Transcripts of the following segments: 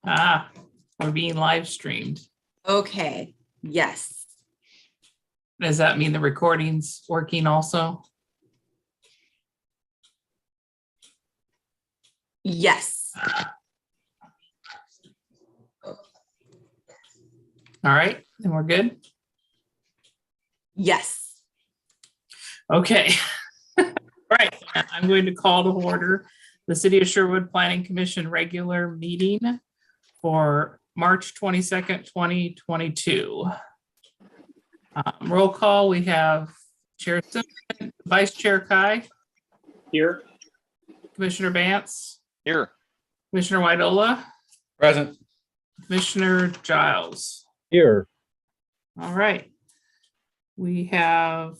We're being live streamed. Okay, yes. Does that mean the recording's working also? Yes. All right, then we're good. Yes. Okay. All right, I'm going to call to order the City of Sherwood Planning Commission regular meeting for March 22nd, 2022. Roll call, we have Chair Simpson, Vice Chair Kai. Here. Commissioner Bantz. Here. Commissioner Widola. Present. Commissioner Giles. Here. All right. We have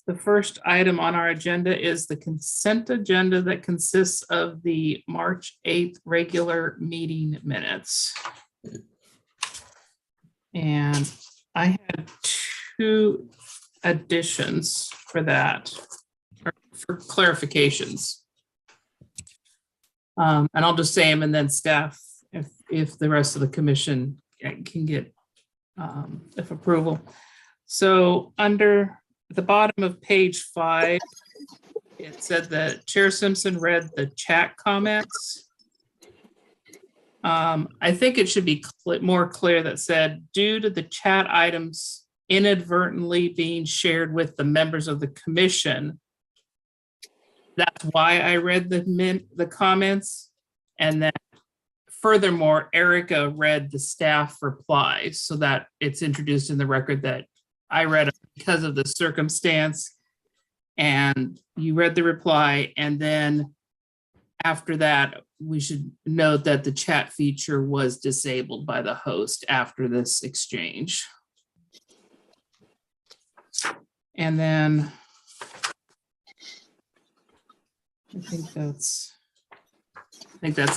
the first item on our agenda is the consent agenda that consists of the March 8th regular meeting minutes. And I had two additions for that, or for clarifications. And I'll just say them, and then staff, if the rest of the commission can get if approval. So under the bottom of page 5, it said that Chair Simpson read the chat comments. I think it should be more clear that said, due to the chat items inadvertently being shared with the members of the commission, that's why I read the comments. And then furthermore, Erica read the staff replies so that it's introduced in the record that I read it because of the circumstance, and you read the reply. And then after that, we should note that the chat feature was disabled by the host after this exchange. And then I think that's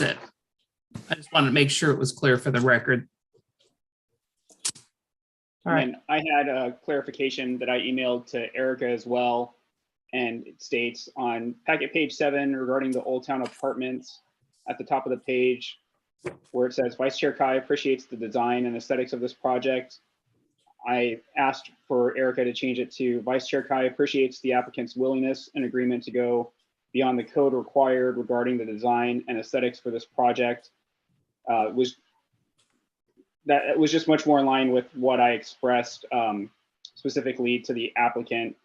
it. I just wanted to make sure it was clear for the record. All right. And I had a clarification that I emailed to Erica as well. And it states on packet page 7 regarding the Old Town Apartments at the top of the page where it says Vice Chair Kai appreciates the design and aesthetics of this project. I asked for Erica to change it to Vice Chair Kai appreciates the applicant's willingness and agreement to go beyond the code required regarding the design and aesthetics for this project. It was just much more in line with what I expressed specifically to the applicant,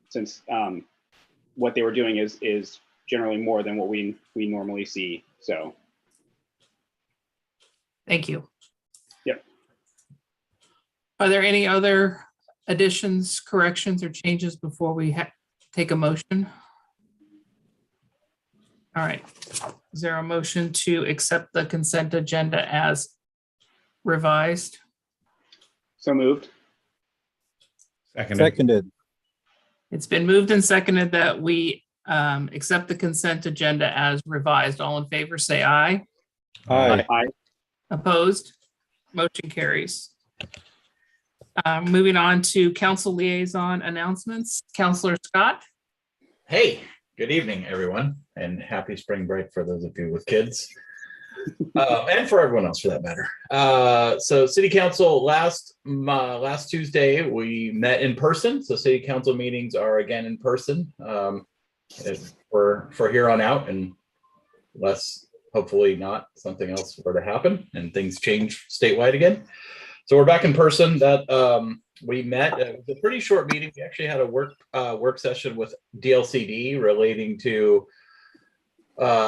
since what they were doing is generally more than what we normally see. So. Thank you. Yep. Are there any other additions, corrections, or changes before we take a motion? All right. Is there a motion to accept the consent agenda as revised? So moved. Seconded. It's been moved and seconded that we accept the consent agenda as revised. All in favor, say aye. Aye. Aye. Opposed? Motion carries. Moving on to council liaison announcements. Councilor Scott. Hey, good evening, everyone, and happy spring break for those of you with kids. And for everyone else for that matter. So City Council last Tuesday, we met in person. So City Council meetings are again in person for here on out, unless hopefully not something else were to happen and things change statewide again. So we're back in person. That we met. It was a pretty short meeting. We actually had a work session with DLCD relating to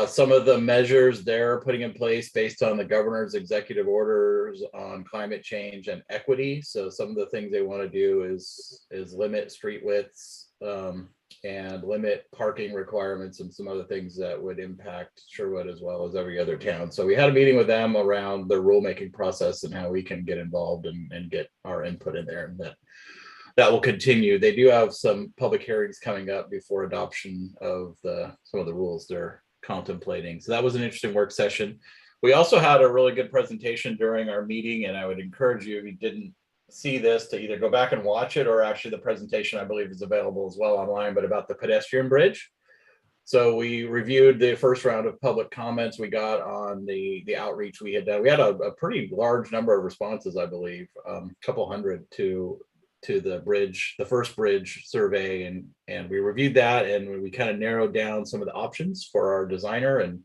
some of the measures they're putting in place based on the governor's executive orders on climate change and equity. So some of the things they want to do is limit street widths and limit parking requirements and some other things that would impact Sherwood as well as every other town. So we had a meeting with them around the rulemaking process and how we can get involved and get our input in there, and that will continue. They do have some public hearings coming up before adoption of some of the rules they're contemplating. So that was an interesting work session. We also had a really good presentation during our meeting, and I would encourage you, if you didn't see this, to either go back and watch it, or actually the presentation I believe is available as well online, but about the Pedestrian Bridge. So we reviewed the first round of public comments we got on the outreach we had done. We had a pretty large number of responses, I believe, a couple hundred to the bridge, the first bridge survey, and we reviewed that, and we kind of narrowed down some of the options for our designer. And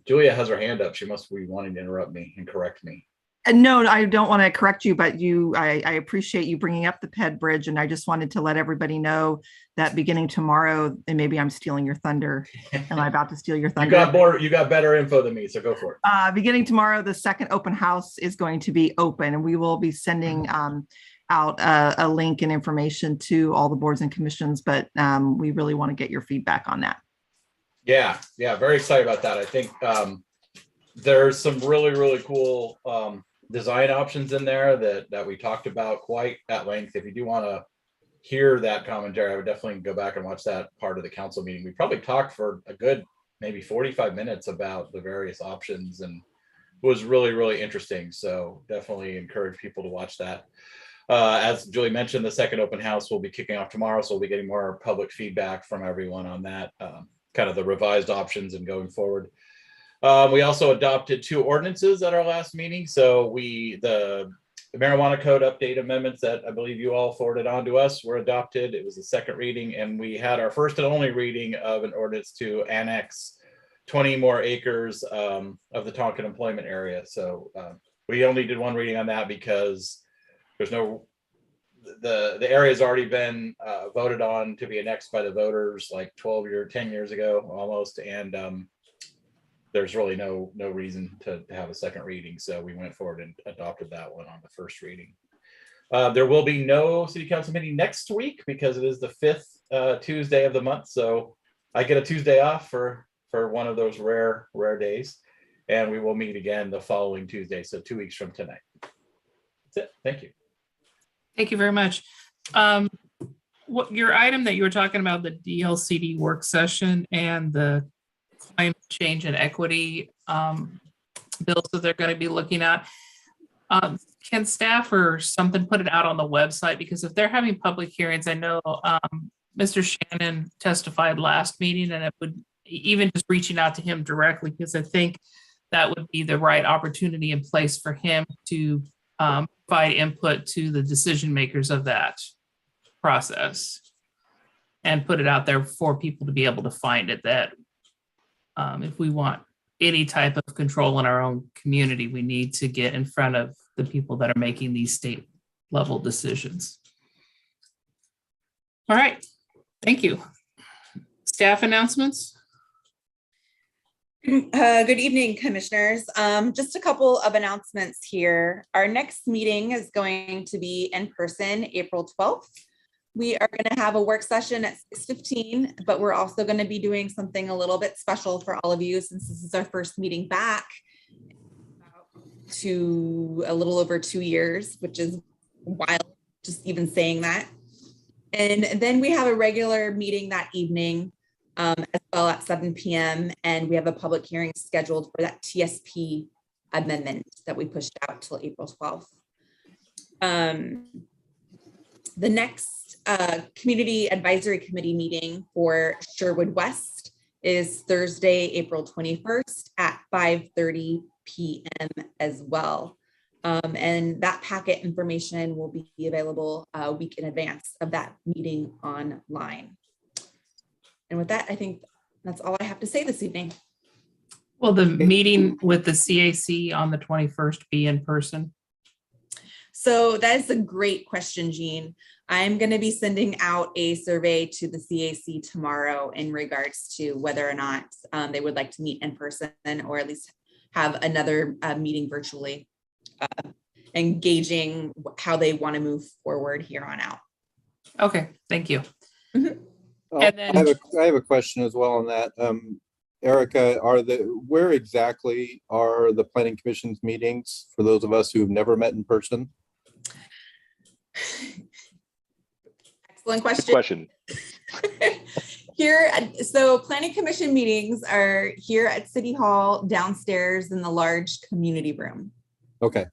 Julia has her hand up. She must be wanting to interrupt me and correct me. No, I don't want to correct you, but I appreciate you bringing up the Ped Bridge, and I just wanted to let everybody know that beginning tomorrow, and maybe I'm stealing your thunder. Am I about to steal your thunder? You got better info than me, so go for it. Beginning tomorrow, the second open house is going to be open, and we will be sending out a link and information to all the boards and commissions, but we really want to get your feedback on that. Yeah, very excited about that. I think there's some really cool design options in there that we talked about quite at length. If you do want to hear that commentary, I would definitely go back and watch that part of the council meeting. We probably talked for a good maybe 45 minutes about the various options, and it was really interesting. So definitely encourage people to watch that. As Julie mentioned, the second open house will be kicking off tomorrow, so we'll be getting more public feedback from everyone on that, kind of the revised options and going forward. We also adopted 2 ordinances at our last meeting. So the marijuana code update amendments that I believe you all forwarded on to us were adopted. It was the second reading, and we had our first and only reading of an ordinance to annex 20 more acres of the Tonkin employment area. So we only did one reading on that because there's the area has already been voted on to be annexed by the voters like 10 years ago almost, and there's really no reason to have a second reading. So we went forward and adopted that one on the first reading. There will be no city council meeting next week because it is the 5th Tuesday of the month. So I get a Tuesday off for one of those rare days. And we will meet again the following Tuesday. So 2 weeks from tonight. That's it. Thank you. Thank you very much. What your item that you were talking about, the DLCD work session and the climate change and equity bills that they're going to be looking at. Can staff or something put it out on the website? Because if they're having public hearings, I know Mr. Shannon testified last meeting, and it would even just reaching out to him directly, because I think that would be the right opportunity in place for him to provide input to the decision makers of that process and put it out there for people to be able to find it. That if we want any type of control in our own community, we need to get in front of the people that are making these state level decisions. All right, thank you. Staff announcements? Good evening, commissioners. Just a couple of announcements here. Our next meeting is going to be in person, April 12th. We are going to have a work session at 6:15, but we're also going to be doing something a little bit special for all of you, since this is our first meeting back to a little over 2 years, which is wild, just even saying that. And then we have a regular meeting that evening as well at 7 p.m. And we have a public hearing scheduled for that TSP amendment that we pushed out till April 12th. The next Community Advisory Committee meeting for Sherwood West is Thursday, April 21st at 5:30 p.m. as well. And that packet information will be available a week in advance of that meeting online. And with that, I think that's all I have to say this evening. Will the meeting with the CAC on the 21st be in person? So that is a great question, Jean. I'm going to be sending out a survey to the CAC tomorrow in regards to whether or not they would like to meet in person, or at least have another meeting virtually, engaging how they want to move forward here on out. Okay, thank you. Mhm. And then- I have a question as well on that. Erica, where exactly are the planning commission's meetings for those of us who have never met in person? Excellent Good question. question. Here, so planning commission meetings are here at City Hall downstairs in the large community room. Okay.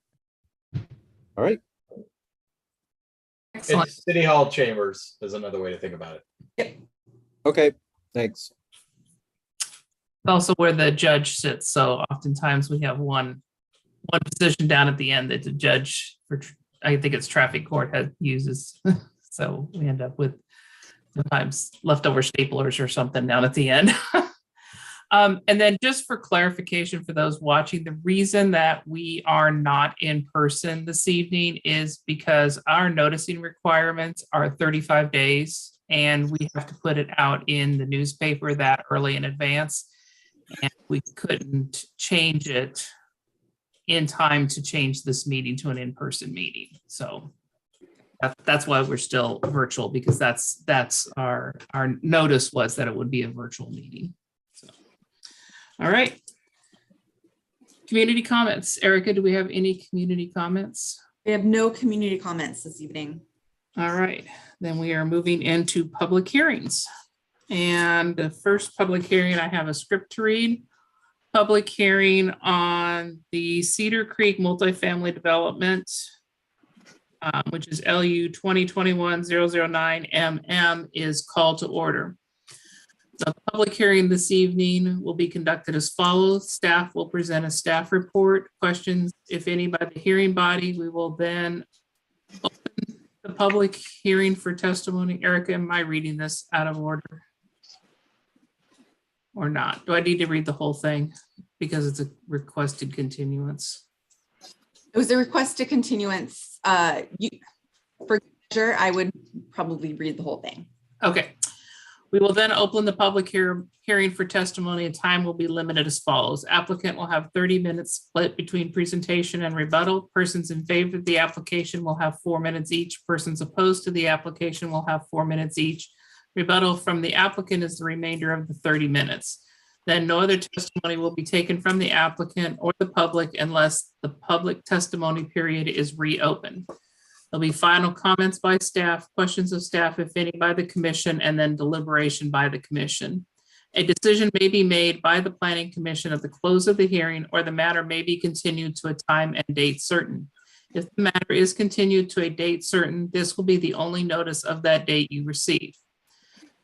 All right. Excellent. City Hall chambers is another way to think about it. Yep. Okay. Thanks. Also where the judge sits. So oftentimes we have one position down at the end that the judge for, I think it's traffic court uses. So we end up with sometimes leftover staplers or something down at the end. And then just for clarification for those watching, the reason that we are not in person this evening is because our noticing requirements are 35 days and we have to put it out in the newspaper that early in advance. And we couldn't change it in time to change this meeting to an in-person meeting. So that's why we're still virtual, because that's our notice was that it would be a virtual meeting. So, all right. Community comments. Erica, do we have any community comments? We have no community comments this evening. All right, then we are moving into public hearings. And the first public hearing, I have a script to read. Public hearing on the Cedar Creek multifamily development, which is LU 2021-009 is called to order. The public hearing this evening will be conducted as follows. Staff will present a staff report. Questions, if any, by the hearing body. We will then open the public hearing for testimony. Erica, am I reading this out of order? Or not? Do I need to read the whole thing because it's a requested continuance? It was a requested continuance. For sure, I would probably read the whole thing. Okay. We will then open the public hearing for testimony, and time will be limited as follows. Applicant will have 30 minutes split between presentation and rebuttal. Persons in favor of the application will have 4 minutes each. Persons opposed to the application will have 4 minutes each. Rebuttal from the applicant is the remainder of the 30 minutes. Then no other testimony will be taken from the applicant or the public unless the public testimony period is reopened. There'll be final comments by staff, questions of staff, if any, by the commission, and then deliberation by the commission. A decision may be made by the planning commission at the close of the hearing, or the matter may be continued to a time and date certain. If the matter is continued to a date certain, this will be the only notice of that date you receive.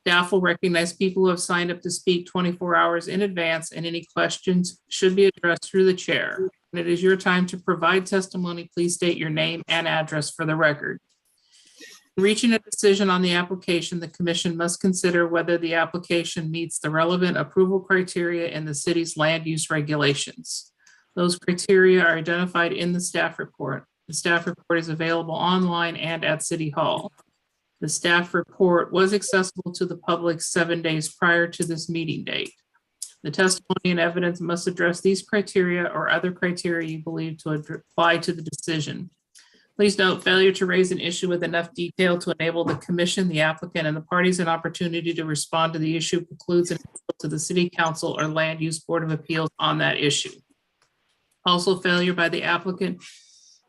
Staff will recognize people who have signed up to speak 24 hours in advance, and any questions should be addressed through the chair. When it is your time to provide testimony, please state your name and address for the record. In reaching a decision on the application, the commission must consider whether the application meets the relevant approval criteria in the city's land use regulations. Those criteria are identified in the staff report. The staff report is available online and at City Hall. The staff report was accessible to the public 7 days prior to this meeting date. The testimony and evidence must address these criteria or other criteria you believe to apply to the decision. Please note, failure to raise an issue with enough detail to enable the commission, the applicant, and the parties an opportunity to respond to the issue precludes an appeal to the City Council or Land Use Board of Appeals on that issue. Also, failure by the applicant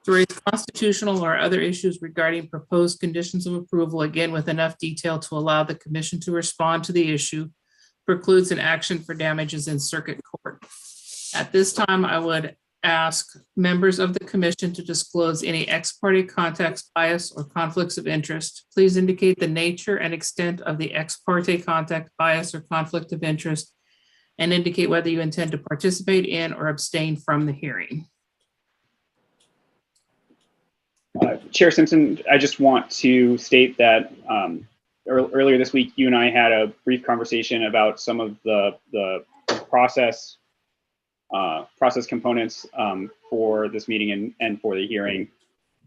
to raise constitutional or other issues regarding proposed conditions of approval, again with enough detail to allow the commission to respond to the issue, precludes an action for damages in circuit court. At this time, I would ask members of the commission to disclose any ex parte contacts, bias, or conflicts of interest. Please indicate the nature and extent of the ex parte contact, bias, or conflict of interest, and indicate whether you intend to participate in or abstain from the hearing. Chair Simpson, I just want to state that earlier this week, you and I had a brief conversation about some of the process components for this meeting and for the hearing,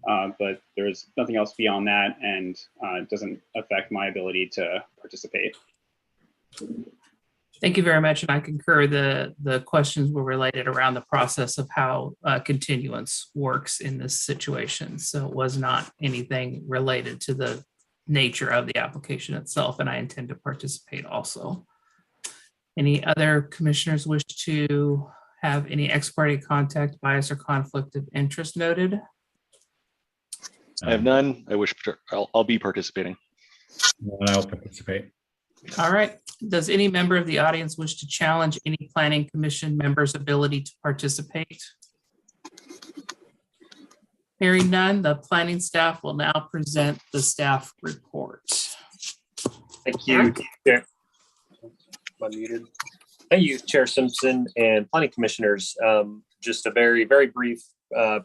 but there's nothing else beyond that, and it doesn't affect my ability to participate. Thank you very much, and I concur. The questions were related around the process of how continuance works in this situation. So it was not anything related to the nature of the application itself, and I intend to participate also. Any other commissioners wish to have any ex parte contact, bias, or conflict of interest noted? I have none. I'll be participating. And I'll participate. All right. Does any member of the audience wish to challenge any planning commission member's ability to participate? Hearing none, the planning staff will now present the staff report. Thank you. Yeah. Unmuted. Thank you, Chair Simpson and Planning Commissioners. Just a very, very brief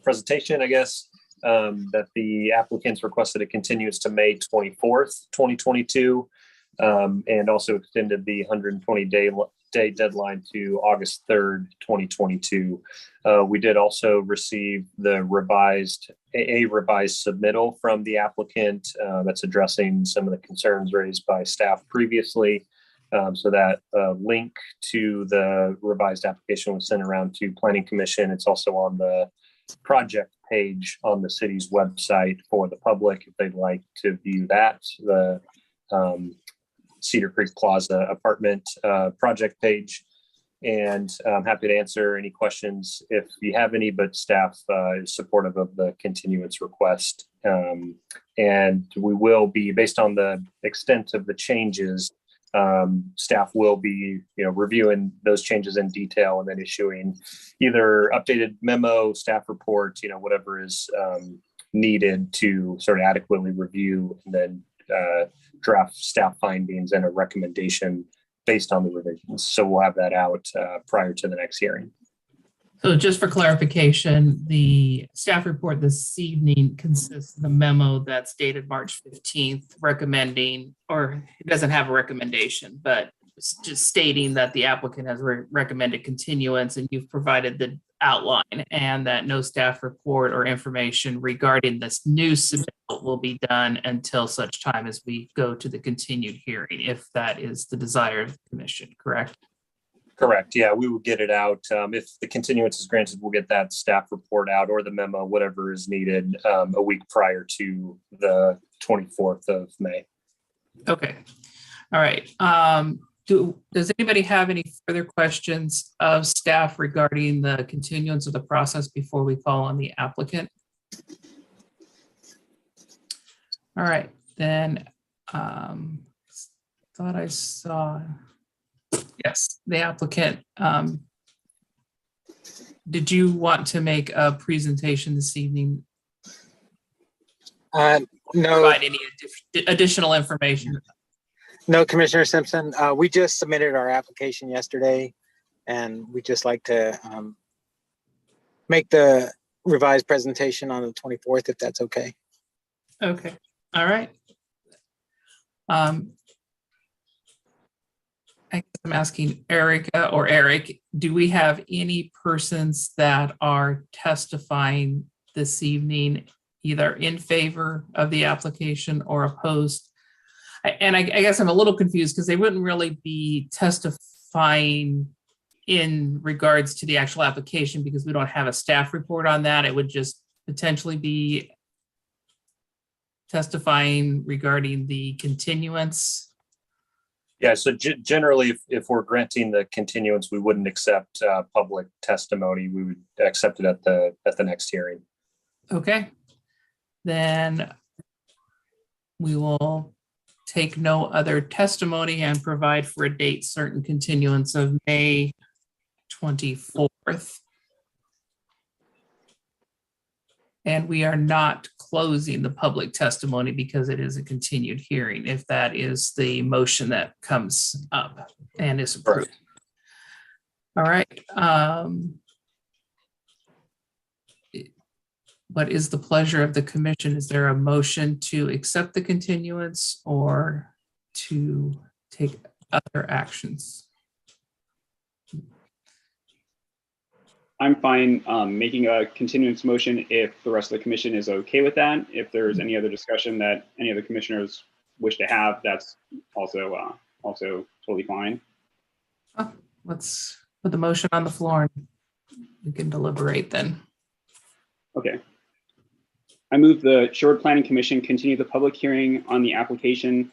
presentation, I guess, that the applicants requested a continuance to May 24th, 2022, and also extended the 120-day deadline to August 3rd, 2022. We did also receive the revised submittal from the applicant that's addressing some of the concerns raised by staff previously. So that link to the revised application was sent around to Planning Commission. It's also on the project page on the city's website for the public if they'd like to view that. The Cedar Creek Plaza apartment project page. And I'm happy to answer any questions if you have any, but staff is supportive of the continuance request. And we will be, based on the extent of the changes, staff will be, reviewing those changes in detail and then issuing either updated memo, staff reports, whatever is needed to sort of adequately review and then draft staff findings and a recommendation based on the revisions. So we'll have that out prior to the next hearing. So just for clarification, the staff report this evening consists of the memo that's dated March 15th recommending, or it doesn't have a recommendation, but it's just stating that the applicant has recommended continuance and you've provided the outline and that no staff report or information regarding this new submittal will be done until such time as we go to the continued hearing, if that is the desire of the commission, correct? Correct. Yeah, we will get it out. If the continuance is granted, we'll get that staff report out or the memo, whatever is needed, a week prior to the 24th of May. Okay. All right. Does anybody have any further questions of staff regarding the continuance of the process before we call on the applicant? All right, then thought I saw, yes, the applicant. Did you want to make a presentation this evening? No, Provide any additional information? no, Commissioner Simpson. We just submitted our application yesterday, and we just like to make the revised presentation on the 24th, if that's okay. Okay, all right. I guess I'm asking Erica or Eric, do we have any persons that are testifying this evening, either in favor of the application or opposed? And I guess I'm a little confused because they wouldn't really be testifying in regards to the actual application because we don't have a staff report on that. It would just potentially be testifying regarding the continuance. Yeah, so generally, if we're granting the continuance, we wouldn't accept public testimony. We would accept it at the next hearing. Okay, then we will take no other testimony and provide for a date certain continuance of May 24th. And we are not closing the public testimony because it is a continued hearing, if that is the motion that comes up and is approved. All right. What is the pleasure of the commission? Is there a motion to accept the continuance or to take other actions? I'm fine making a continuance motion if the rest of the commission is okay with that. If there's any other discussion that any of the commissioners wish to have, that's also totally fine. Oh, let's put the motion on the floor and we can deliberate then. Okay. I move the Sherwood Planning Commission continue the public hearing on the application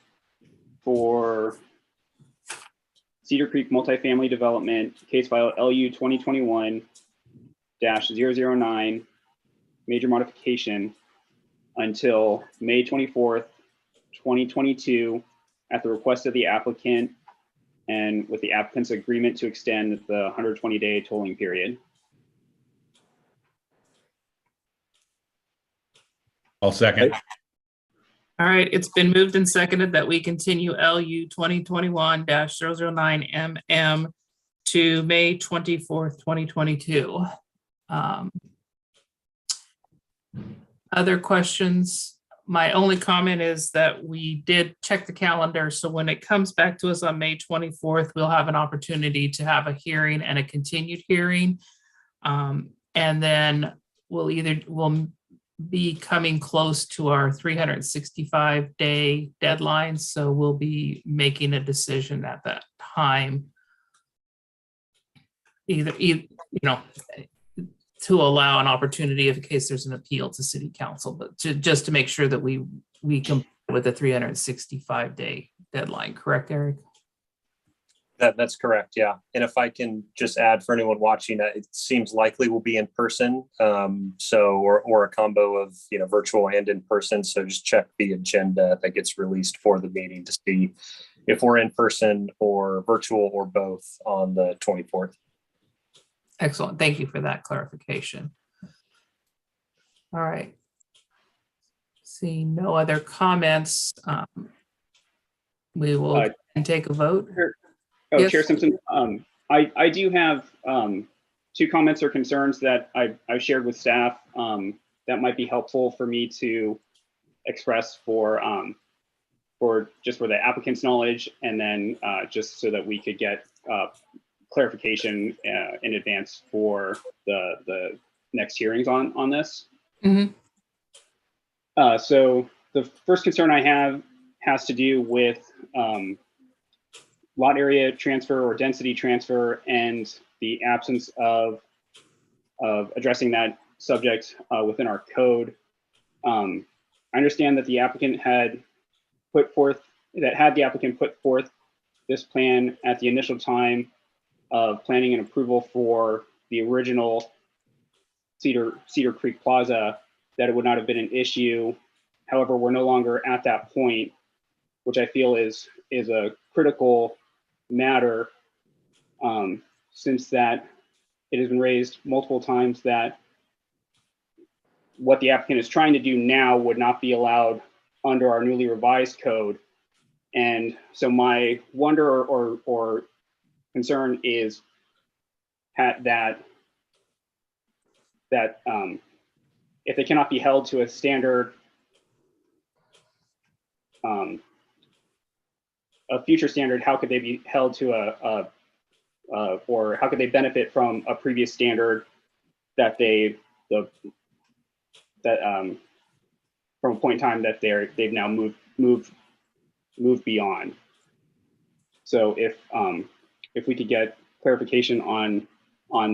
for Cedar Creek multifamily development, case file LU 2021-009, major modification until May 24th, 2022, at the request of the applicant and with the applicant's agreement to extend the 120-day tolling period. I'll second. All right, it's been moved and seconded that we continue LU 2021-009 MM to May 24th, 2022. Other questions? My only comment is that we did check the calendar. So when it comes back to us on May 24th, we'll have an opportunity to have a hearing and a continued hearing. And then we'll be coming close to our 365-day deadline. So we'll be making a decision at that time. Either to allow an opportunity in case there's an appeal to city council, but just to make sure that we comply with the 365-day deadline. Correct, Eric? That's correct. Yeah. And if I can just add for anyone watching, it seems likely we'll be in person. Or a combo of, virtual and in person. So just check the agenda that gets released for the meeting to see if we're in person or virtual or both on the 24th. Excellent. Thank you for that clarification. All right. Seeing no other comments, we will take a vote. Oh, Yes. Chair Simpson, I do have 2 comments or concerns that I've shared with staff that might be helpful for me to express for the applicant's knowledge, and then just so that we could get clarification in advance for the next hearings on this. Mm-hmm. So the first concern I have has to do with lot area transfer or density transfer and the absence of addressing that subject within our code. I understand that the applicant had the applicant put forth this plan at the initial time of planning and approval for the original Cedar Creek Plaza, that it would not have been an issue. However, we're no longer at that point, which I feel is a critical matter, since that it has been raised multiple times that what the applicant is trying to do now would not be allowed under our newly revised code. And so my wonder or concern is that if they cannot be held to a standard, a future standard, how could they be held to or how could they benefit from a previous standard that from a point in time that they've now moved beyond. So if we could get clarification on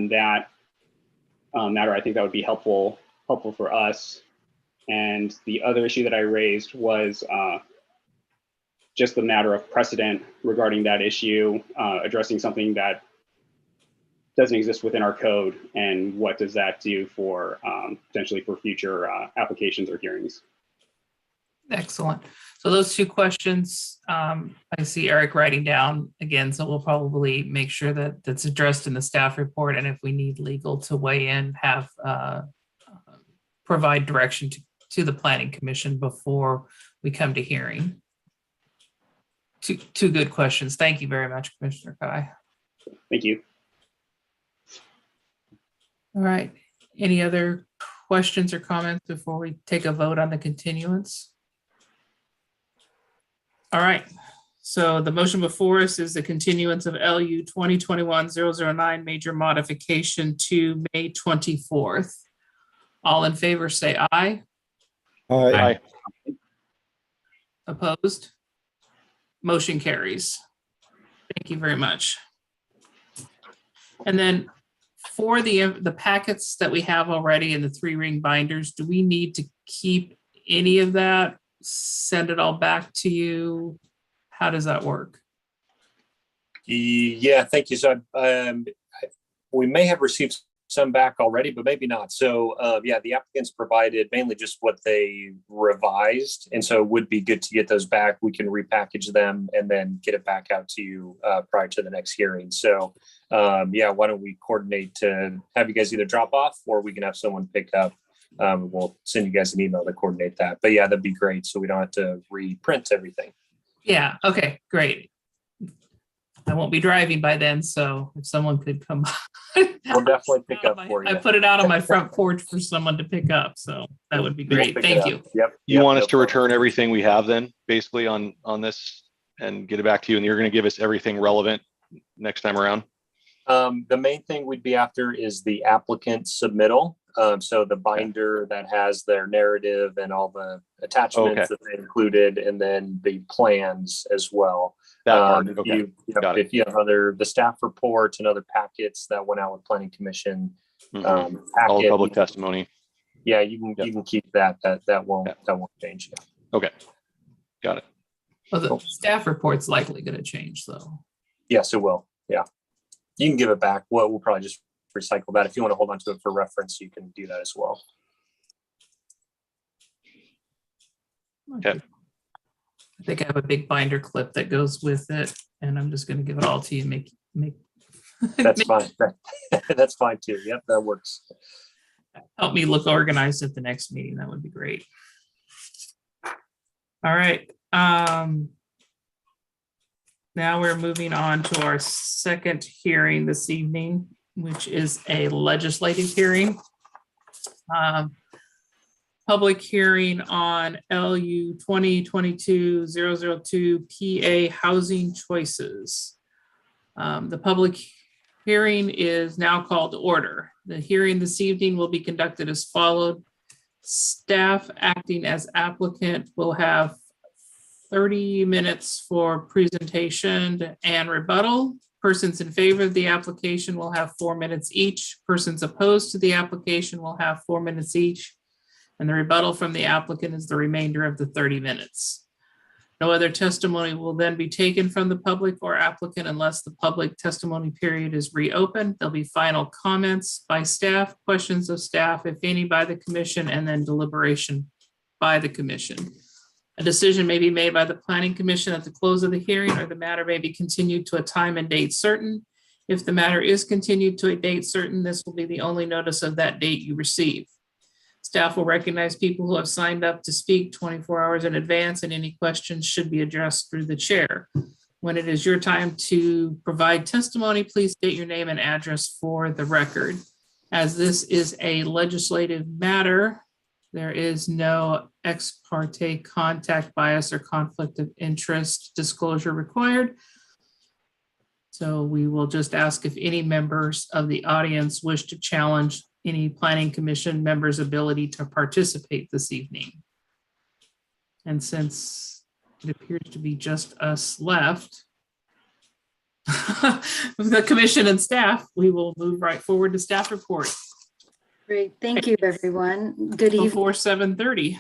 that matter, I think that would be helpful for us. And the other issue that I raised was just the matter of precedent regarding that issue, addressing something that doesn't exist within our code, and what does that do for potentially for future applications or hearings. Excellent. So those 2 questions, I see Eric writing down again, so we'll probably make sure that that's addressed in the staff report. And if we need legal to weigh in, have provide direction to the Planning Commission before we come to hearing. 2 good questions. Thank you very much, Commissioner Kai. Thank you. All right. Any other questions or comments before we take a vote on the continuance? All right. So the motion before us is the continuance of LU 2021-009 major modification to May 24th. All in favor, say aye. Aye. Opposed? Motion carries. Thank you very much. And then for the packets that we have already in the 3-ring binders, do we need to keep any of that? Send it all back to you? How does that work? Yeah, thank you. So we may have received some back already, but maybe not. So yeah, the applicants provided mainly just what they revised. And so it would be good to get those back. We can repackage them and then get it back out to you prior to the next hearing. So yeah, why don't we coordinate to have you guys either drop off, or we can have someone pick up. We'll send you guys an email to coordinate that. But yeah, that'd be great. So we don't have to reprint everything. Yeah, okay, great. I won't be driving by then, so if someone could come. We'll definitely pick up for I you. put it out on my front porch for someone to pick up, so that would be We'll great. pick it Thank up. you. Yep. You yep, want no us to problem. return everything we have then, basically on this and get it back to you, and you're going to give us everything relevant next time around? The main thing we'd be after is the applicant submittal. So the binder that has their narrative and all the attachments that they included, and then the plans as well. That part, If okay. you, if you have the staff reports and other packets that went out with Planning Commission. All Packet, public testimony. yeah, you can keep that. That won't change. Yeah. Okay, got it. Well, the staff report's likely going to change, though. Yes, it will. Yeah, you can give it back. We'll probably just recycle that. If you want to hold on to it for reference, you can do that as well. Okay. I think I have a big binder clip that goes with it, and I'm just going to give it all to you. Make That's fine. That's fine too. Yep, that works. Help me look organized at the next meeting. That would be great. All right. Now we're moving on to our second hearing this evening, which is a legislative hearing. Public hearing on LU 2022-002 PA housing choices. The public hearing is now called to order. The hearing this evening will be conducted as followed. Staff acting as applicant will have 30 minutes for presentation and rebuttal. Persons in favor of the application will have 4 minutes each. Persons opposed to the application will have 4 minutes each. And the rebuttal from the applicant is the remainder of the 30 minutes. No other testimony will then be taken from the public or applicant unless the public testimony period is reopened. There'll be final comments by staff, questions of staff, if any, by the commission, and then deliberation by the commission. A decision may be made by the Planning Commission at the close of the hearing, or the matter may be continued to a time and date certain. If the matter is continued to a date certain, this will be the only notice of that date you receive. Staff will recognize people who have signed up to speak 24 hours in advance, and any questions should be addressed through the chair. When it is your time to provide testimony, please state your name and address for the record. As this is a legislative matter, there is no ex parte contact, bias, or conflict of interest disclosure required. So we will just ask if any members of the audience wish to challenge any Planning Commission members' ability to participate this evening. And since it appears to be just us left, the commission and staff, we will move right forward to staff report. Great, thank you, everyone. Good evening. Before 7:30.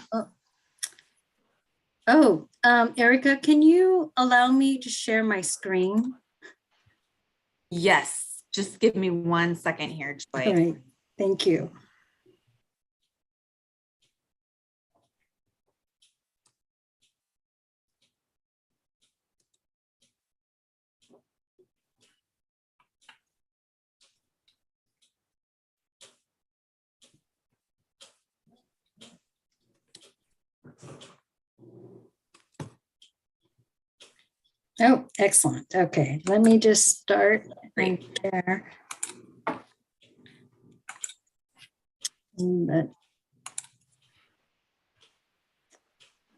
Erica, can you allow me to share my screen? Yes, just give me 1 second here, Joy. All right, thank you. Oh, excellent. Okay, let me just start right there.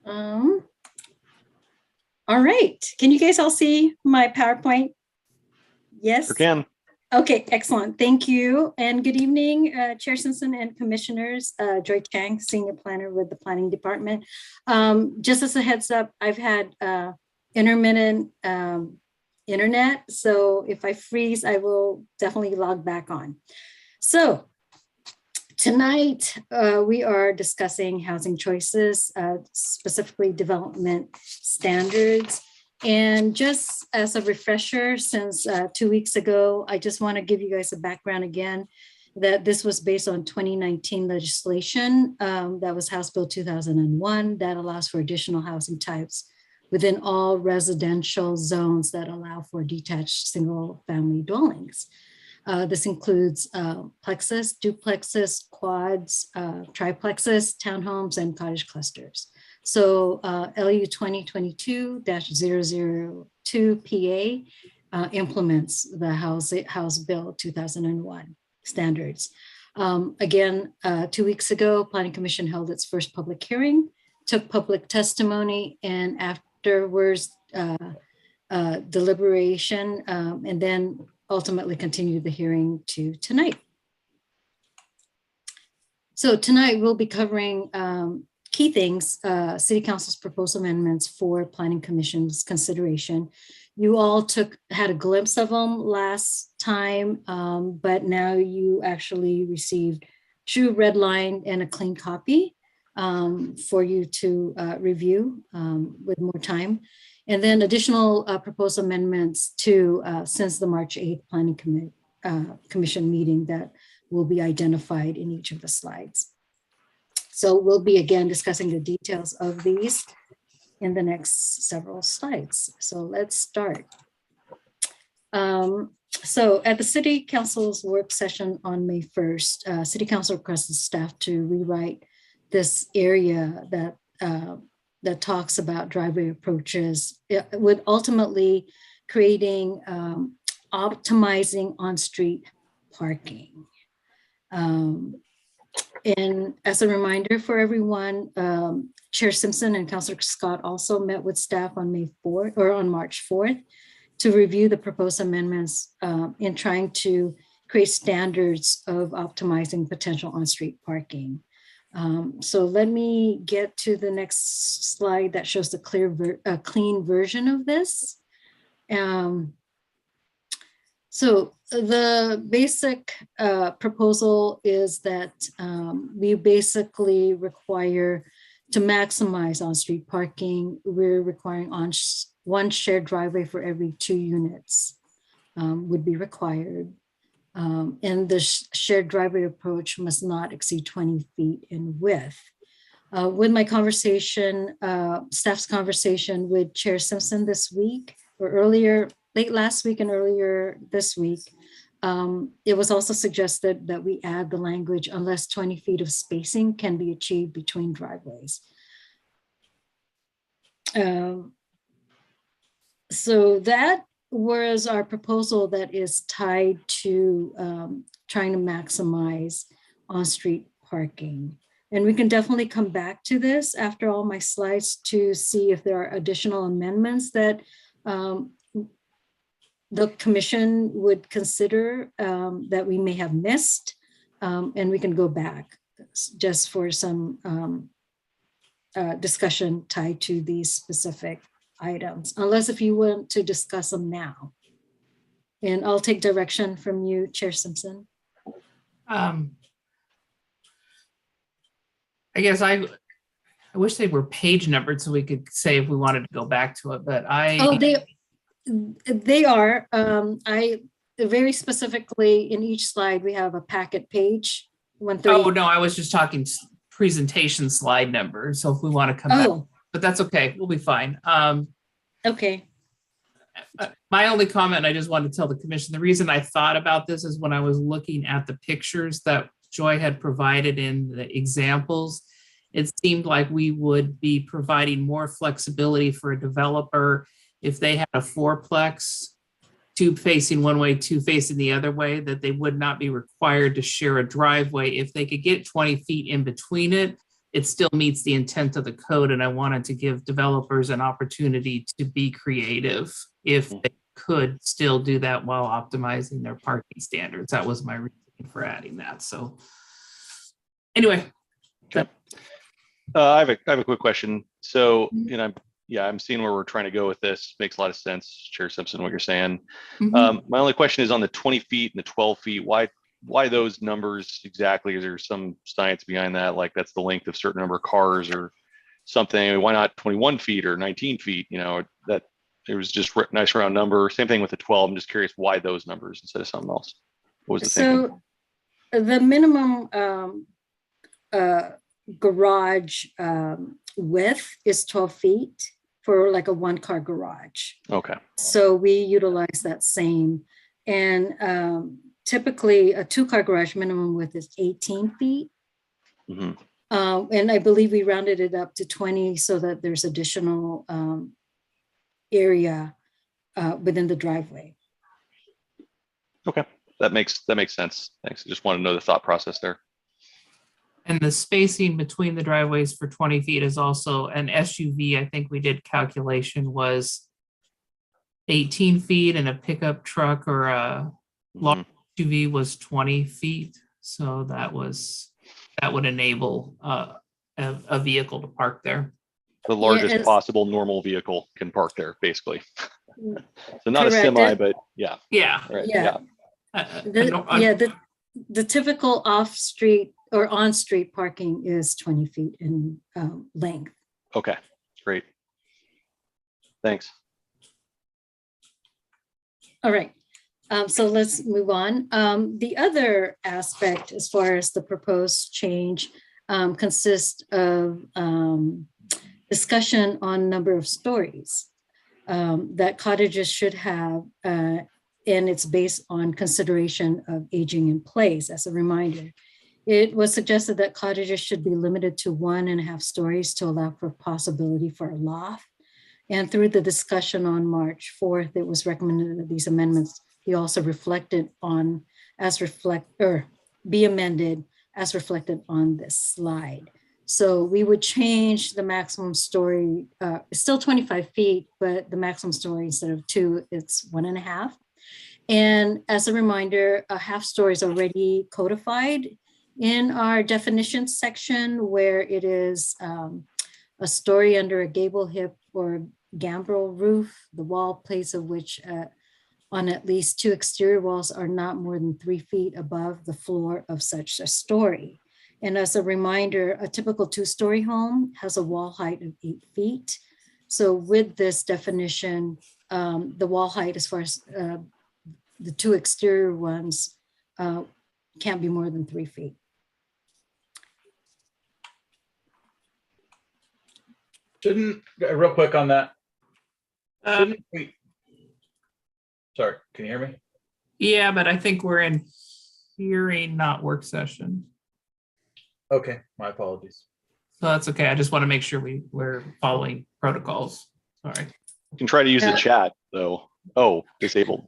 All right, can you guys all see my PowerPoint? Yes? Sure can. Okay, excellent. Thank you. And good evening, Chair Simpson and Commissioners. Joy Chang, Senior Planner with the Planning Department. Just as a heads up, I've had intermittent internet. So if I freeze, I will definitely log back on. So tonight, we are discussing housing choices, specifically development standards. And just as a refresher, since 2 weeks ago, I just want to give you guys a background again, that this was based on 2019 legislation that was House Bill 2001 that allows for additional housing types within all residential zones that allow for detached single family dwellings. This includes plexus, duplexes, quads, triplexes, townhomes, and cottage clusters. So LU 2022-002 PA implements the House Bill 2001 standards. Again, 2 weeks ago, Planning Commission held its first public hearing, took public testimony, and afterwards deliberation, and then ultimately continued the hearing to tonight. So tonight we'll be covering key things, City Council's proposed amendments for Planning Commission's consideration. You all had a glimpse of them last time, but now you actually received true red line and a clean copy for you to review with more time. And then additional proposed amendments to since the March 8th Planning Commission meeting that will be identified in each of the slides. So we'll be again discussing the details of these in the next several slides. So let's start. So at the City Council's work session on May 1st, City Council requested staff to rewrite this area that talks about driveway approaches, with ultimately creating, optimizing on-street parking. And as a reminder for everyone, Chair Simpson and Councilor Scott also met with staff on May 4th or on March 4th to review the proposed amendments in trying to create standards of optimizing potential on-street parking. So let me get to the next slide that shows the clean version of this. So the basic proposal is that we basically require to maximize on-street parking. We're requiring one shared driveway for every 2 units would be required. And the shared driveway approach must not exceed 20 feet in width. With my conversation, staff's conversation with Chair Simpson this week or earlier, late last week and earlier this week, it was also suggested that we add the language unless 20 feet of spacing can be achieved between driveways. So that was our proposal that is tied to trying to maximize on-street parking. And we can definitely come back to this after all my slides to see if there are additional amendments that the commission would consider that we may have missed, and we can go back just for some discussion tied to these specific items, unless if you want to discuss them now. And I'll take direction from you, Chair Simpson. I guess I wish they were page numbered so we could say if we wanted to go back to it, but they are. I very specifically in each slide we have a packet page 130. Oh no, I was just talking presentation slide number. So if we want to come back, but that's okay, we'll be fine. Okay. My only comment, I just wanted to tell the commission, the reason I thought about this is when I was looking at the pictures that Joy had provided in the examples, it seemed like we would be providing more flexibility for a developer if they had a fourplex, 2 facing one way, 2 facing the other way, that they would not be required to share a driveway. If they could get 20 feet in between it, it still meets the intent of the code. And I wanted to give developers an opportunity to be creative if they could still do that while optimizing their parking standards. That was my reason for adding that. So anyway. Okay. I have a quick question. So, I'm seeing where we're trying to go with this. Makes a lot of sense, Chair Simpson, what you're saying. My only question is on the 20 feet and the 12 feet. Why those numbers exactly? Is there some science behind that? Like that's the length of certain number of cars or something? Why not 21 feet or 19 feet? That it was just a nice round number. Same thing with the 12. I'm just curious why those numbers instead of something else. What was the thinking? The minimum garage width is 12 feet for like a 1-car garage. Okay. So we utilize that same. And typically a 2-car garage minimum width is 18 feet. And I believe we rounded it up to 20 so that there's additional area within the driveway. Okay, that makes sense. Thanks. I just want to know the thought process there. And the spacing between the driveways for 20 feet is also an SUV. I think we did calculation was 18 feet, and a pickup truck or a large SUV was 20 feet. So that would enable a vehicle to park there. The largest it's- possible normal vehicle can park there, basically. So not a Correct. semi, but yeah. Yeah. Right. Yeah. The typical off-street or on-street parking is 20 feet in length. Okay, great. Thanks. All right. So let's move on. The other aspect, as far as the proposed change, consists of discussion on number of stories that cottages should have, and it's based on consideration of aging in place. As a reminder, it was suggested that cottages should be limited to 1.5 stories to allow for possibility for a loft. And through the discussion on March 4th, it was recommended that these amendments be also reflected on be amended as reflected on this slide. So we would change the maximum story, it's still 25 feet, but the maximum story, instead of 2, it's 1.5. And as a reminder, a half story is already codified in our definitions section, where it is a story under a gable hip or gambrel roof, the wall plates of which on at least 2 exterior walls are not more than 3 feet above the floor of such a story. And as a reminder, a typical 2-story home has a wall height of 8 feet. So with this definition, the wall height, as far as the 2 exterior ones, can't be more than 3 feet. Real quick on that. Shouldn't we? Sorry, can you hear me? Yeah, but I think we're in hearing, not work session. Okay, my apologies. So that's okay. I just want to make sure we're following protocols. Sorry. You can try to use the chat though. Oh, disabled.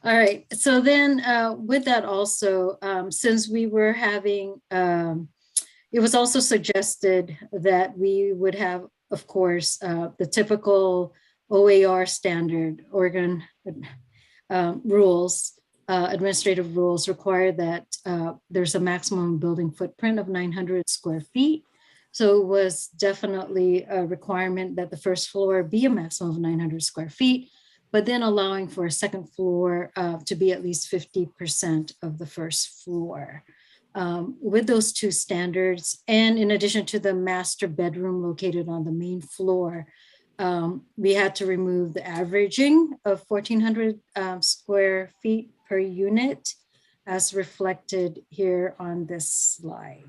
All right. So then with that also, since we were having, it was also suggested that we would have, of course, the typical OAR standard Oregon rules, administrative rules require that there's a maximum building footprint of 900 square feet. So it was definitely a requirement that the first floor be a maximum of 900 square feet, but then allowing for a second floor to be at least 50% of the first floor. With those 2 standards, and in addition to the master bedroom located on the main floor, we had to remove the averaging of 1,400 square feet per unit, as reflected here on this slide.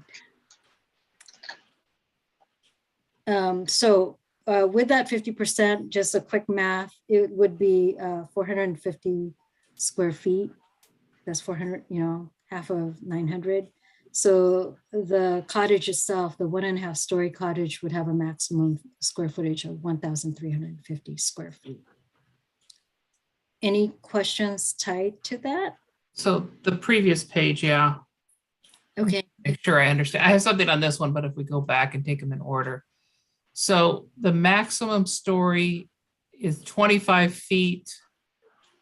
So with that 50%, just a quick math, it would be 450 square feet. That's 400, half of 900. So the cottage itself, the 1.5 story cottage, would have a maximum square footage of 1,350 square feet. Any questions tied to that? So the previous page, yeah. Okay. Make sure I understand. I have something on this one, but if we go back and take them in order. So the maximum story is 25 feet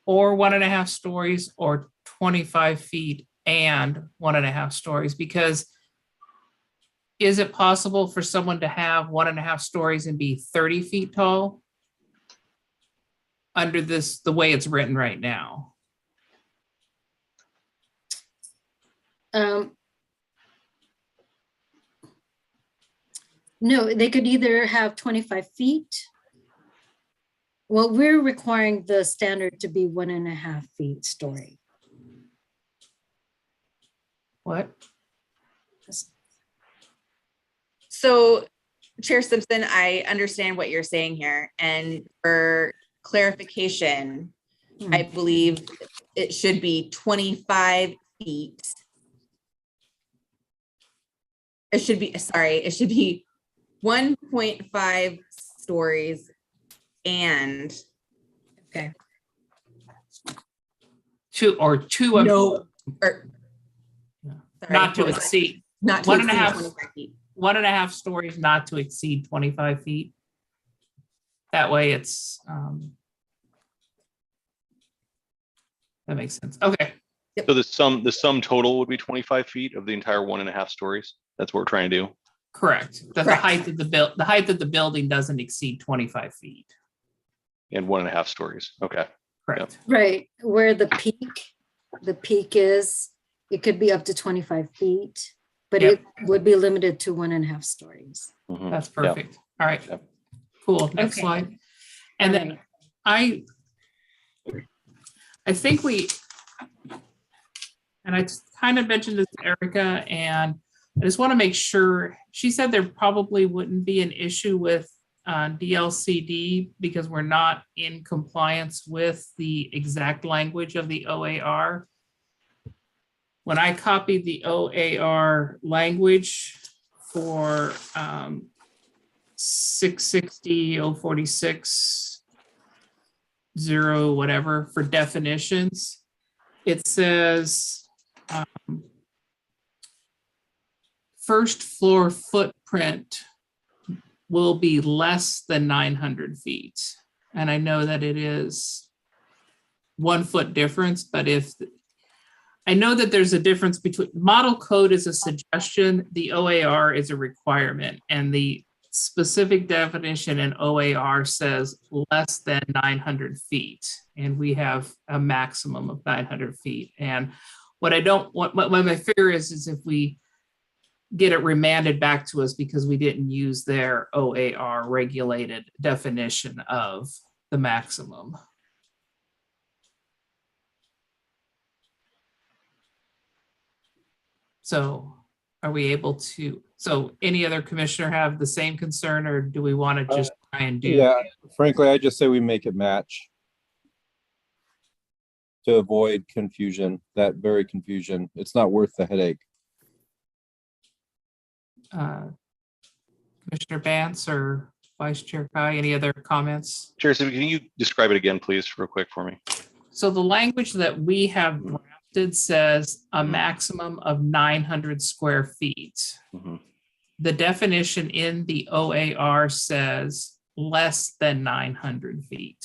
or 1.5 stories, or 25 feet and 1.5 stories, because is it possible for someone to have 1.5 stories and be 30 feet tall under this, the way it's written right now? No, they could either have 25 feet. Well, we're requiring the standard to be 1.5 feet story. What? So, Chair Simpson, I understand what you're saying here. And for clarification, I believe it should be 25 feet. It should be 1.5 stories and, okay, two No, or. Yeah. Sorry, not to what was that? exceed Not to one and a exceed half. 25 feet. 1.5 stories, not to exceed 25 feet. That way it's, that makes sense. Okay, So the sum total would be 25 feet of the entire 1.5 stories. That's what we're trying to do. correct. That the Correct. height of the height of the building doesn't exceed 25 feet. And 1.5 stories. Okay. Correct. Right, where the peak is, it could be up to 25 feet, but Yep. it would be limited to 1.5 stories. Mhm. That's Yeah. perfect. All right. Yep. Cool. Next Okay. slide. And then I think and I kind of mentioned this to Erica, and I just want to make sure, she said there probably wouldn't be an issue with DLCD because we're not in compliance with the exact language of the OAR. When I copied the OAR language for 660-046, 0, whatever, for definitions, it says first floor footprint will be less than 900 feet. And I know that it is 1 foot difference, but I know that there's a difference between model code is a suggestion, the OAR is a requirement, and the specific definition in OAR says less than 900 feet, and we have a maximum of 900 feet. And what my fear is if we get it remanded back to us because we didn't use their OAR regulated definition of the maximum. So are we able to, so any other commissioner have the same concern, or do we want to just try and do? Yeah, frankly, I just say we make it match to avoid confusion, that very confusion. It's not worth the headache. Commissioner Bance or Vice Chair Kai, any other comments? Chair, so can you describe it again, please, real quick for me? So the language that we have drafted says a Mhm. maximum of 900 square feet. Mhm. The definition in the OAR says less than 900 feet.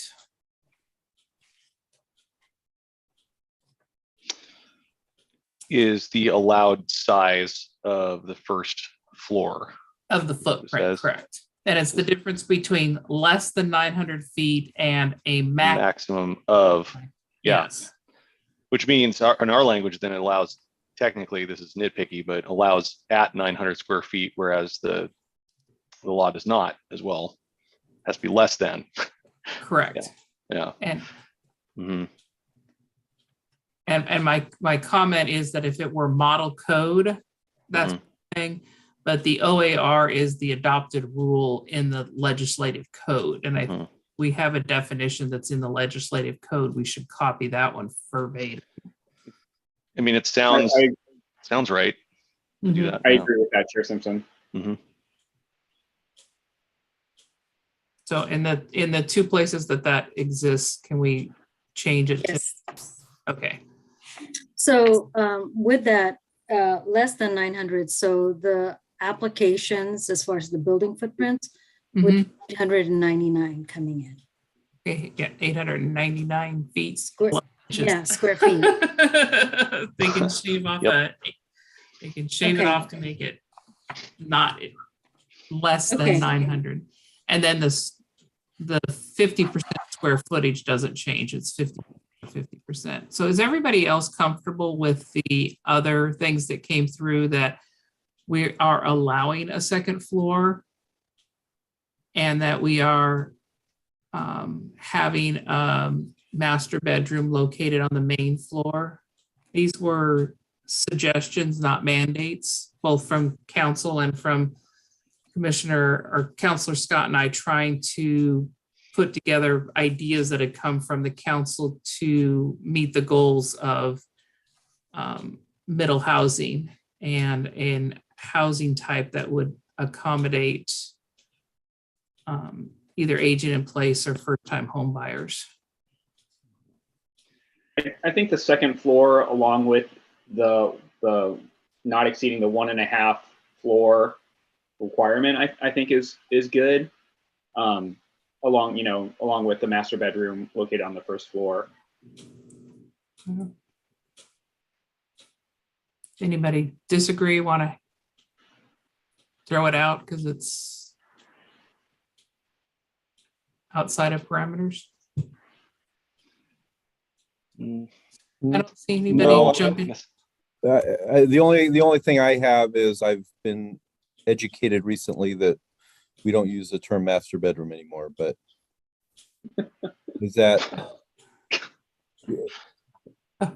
Is the allowed size of the first floor. Of the footprint, says. correct. And it's the difference between less than 900 feet and a Maximum of, yeah. Yes, Which means in our language, then it allows, technically, this is nitpicky, but allows at 900 square feet, whereas the law does not as well. Has to be less than. correct. Yeah. And Mhm. and my comment is that if it were model code, that's one thing, but the OAR is the adopted rule in the legislative code. And we have a definition that's in the legislative code. We should copy that one verbatim. I mean, it sounds right. to do that. I Yeah. agree with that, Chair Simpson. Mhm. So in the 2 places that exists, can we change it? Yes. Okay. So with that, less than 900, so the applications as far as the building footprint, with 899 coming in. Okay, yeah, 899 feet. Square, yeah, square feet. They can shave off Yep. they can shave it Okay. off to make it not less than Okay. 900. And then the 50% square footage doesn't change. It's 50%. So is everybody else comfortable with the other things that came through that we are allowing a second floor and that we are having master bedroom located on the main floor? These were suggestions, not mandates, both from council and from Councilor Scott and I trying to put together ideas that had come from the council to meet the goals of middle housing and in housing type that would accommodate either aging in place or first-time home buyers. I think the second floor, along with the not exceeding the 1.5 floor requirement, I think is good. Along with the master bedroom located on the first floor. Anybody disagree? Want to throw it out because it's outside of parameters? I don't see anybody No, jumping. The only thing I have is I've been educated recently that we don't use the term master bedroom anymore, but is that,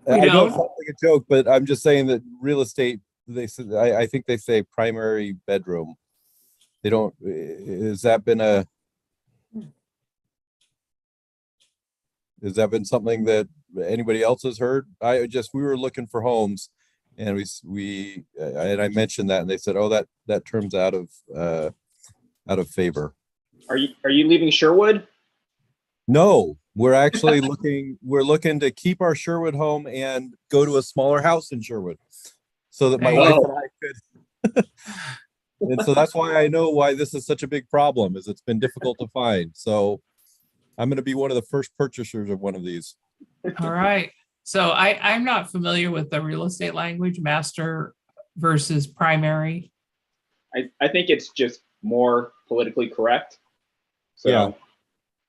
I know it sounds like a joke, but I'm just saying that real estate, they said, I think they say primary bedroom. They don't, has that been something that anybody else has heard? We were looking for homes and I mentioned that and they said, oh, that term's out of favor. Are you leaving Sherwood? No, we're actually looking to keep our Sherwood home and go to a smaller house in Sherwood so that my wife and I could. And so that's why I know why this is such a big problem, is it's been difficult to find. So I'm going to be one of the first purchasers of one of these. All right. So I'm not familiar with the real estate language, master versus primary. I think it's just more politically correct. So. Yeah.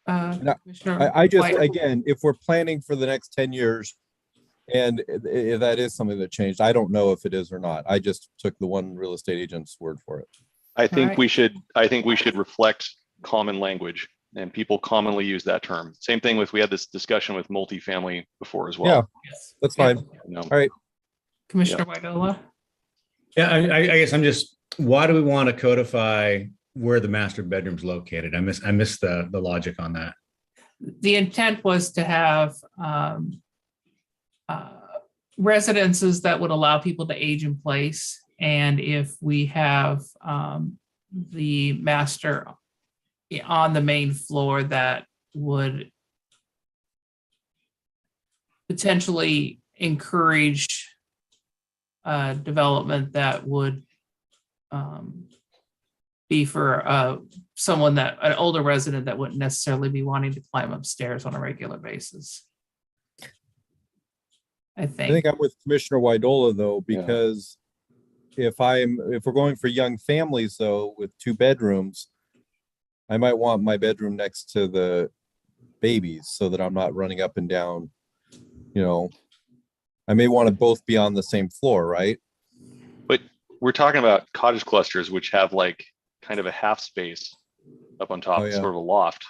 I just, White. again, if we're planning for the next 10 years, and if that is something that changed, I don't know if it is or not. I just took the one real estate agent's word for it. I think right. we should reflect common language, and people commonly use that term. Same thing with, we had this discussion with multifamily before as well. Yeah, that's fine. No. All right. Commissioner Widola. Yeah, I guess I'm just, why do we want to codify where the master bedroom's located? I miss the logic on that. The intent was to have residences that would allow people to age in place. And if we have the master on the main floor, that would potentially encourage development that would be for someone an older resident that wouldn't necessarily be wanting to climb upstairs on a regular basis. I think I'm with Commissioner Widola though, because if we're going for young families though, with 2 bedrooms, I might want my bedroom next to the babies so that I'm not running up and down. I may want to both be on the same floor, right? But we're talking about cottage clusters, which have like kind of a half space up on top, sort of a loft,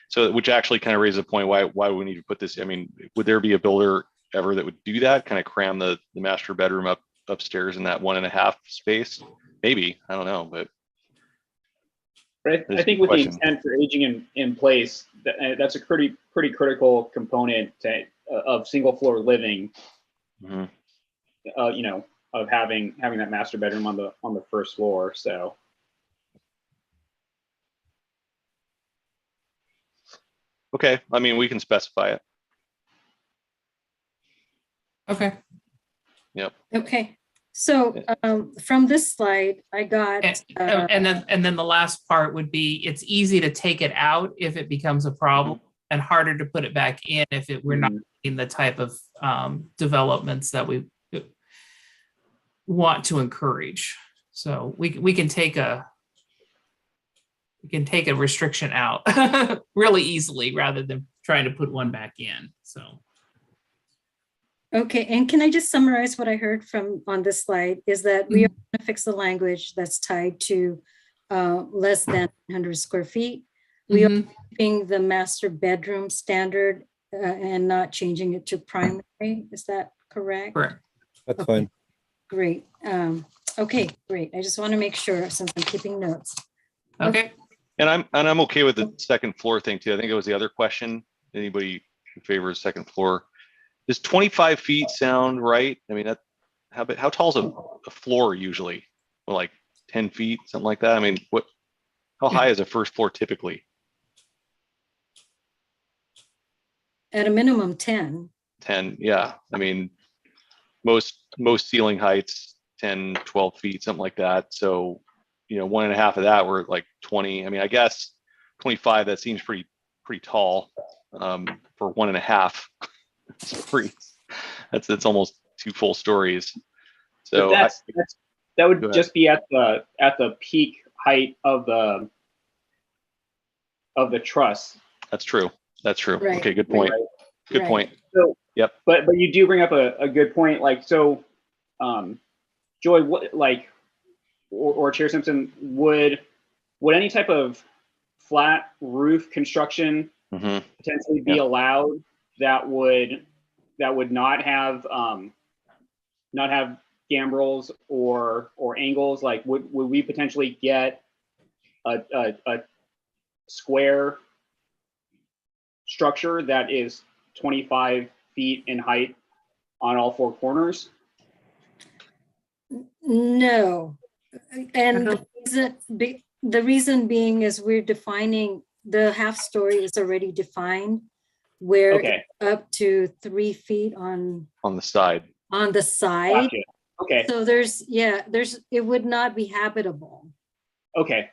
so which actually kind of raises a point why would we need to put this? I mean, would there be a builder ever that would do that, kind of cram the master bedroom upstairs in that 1.5 space? Maybe, I don't know, but I think with the intent for aging in place, that's a pretty critical component of single floor living. Mm-hmm. Of having that master bedroom on the first floor. So. Okay, I mean, we can specify it. okay. Yep. Okay, so from this slide, I got. And then the last part would be, it's easy to take it out if it becomes a problem, and harder to put it back in if we're not in the type of developments that we want to encourage. So we can take a restriction out really easily rather than trying to put one back in. So. Okay, and can I just summarize what I heard on this slide is that we are going to fix the language that's tied to less than 100 square feet. We are keeping the master bedroom standard and not changing it to primary. Is that correct? Correct. That's fine. Great. Okay, great. I just want to make sure since I'm keeping notes. Okay. And I'm okay with the second floor thing too. I think it was the other question. Anybody in favor of second floor? Does 25 feet sound right? I mean, how tall is a floor usually? Well, like 10 feet, something like that. I mean, how high is a first floor typically? At a minimum 10. 10, yeah. I mean, most ceiling heights, 10, 12 feet, something like that. So, 1.5 of that were like 20. I mean, I guess 25, that seems pretty tall for 1.5. That's almost 2 full stories. So But that would Go ahead. just be at the peak height of the truss. That's true. Right. Okay, good point. Good Right. point. So, Yep. But you do bring up a good point. Like, so, Joy, what, like, or Chair Simpson, would any type of flat roof construction Mhm. potentially be Yeah. allowed that would not have gambrels or angles? Like, would we potentially get a square structure that is 25 feet in height on all 4 corners? No. And the reason being is we're defining the half story is already defined where Okay. it's up to 3 feet on On the side. the side. Gotcha. Okay. So it would not be habitable. Okay.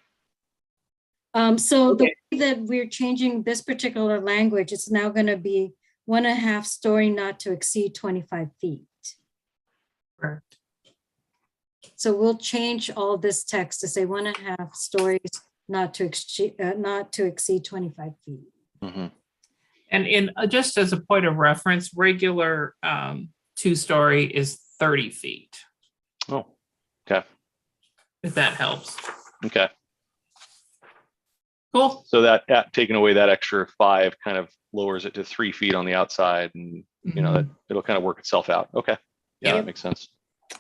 So the Okay. way that we're changing this particular language, it's now going to be 1.5 story not to exceed 25 feet. Correct. So we'll change all this text to say 1.5 stories not to exceed 25 feet. Mm-hmm. And in just as a point of reference, regular 2-story is 30 feet, Oh, okay. if that helps. Okay. Cool. So that taking away that extra 5 kind of lowers it to 3 feet on the outside, and that it'll kind of work itself out. Okay. Yeah, Yep. that makes sense.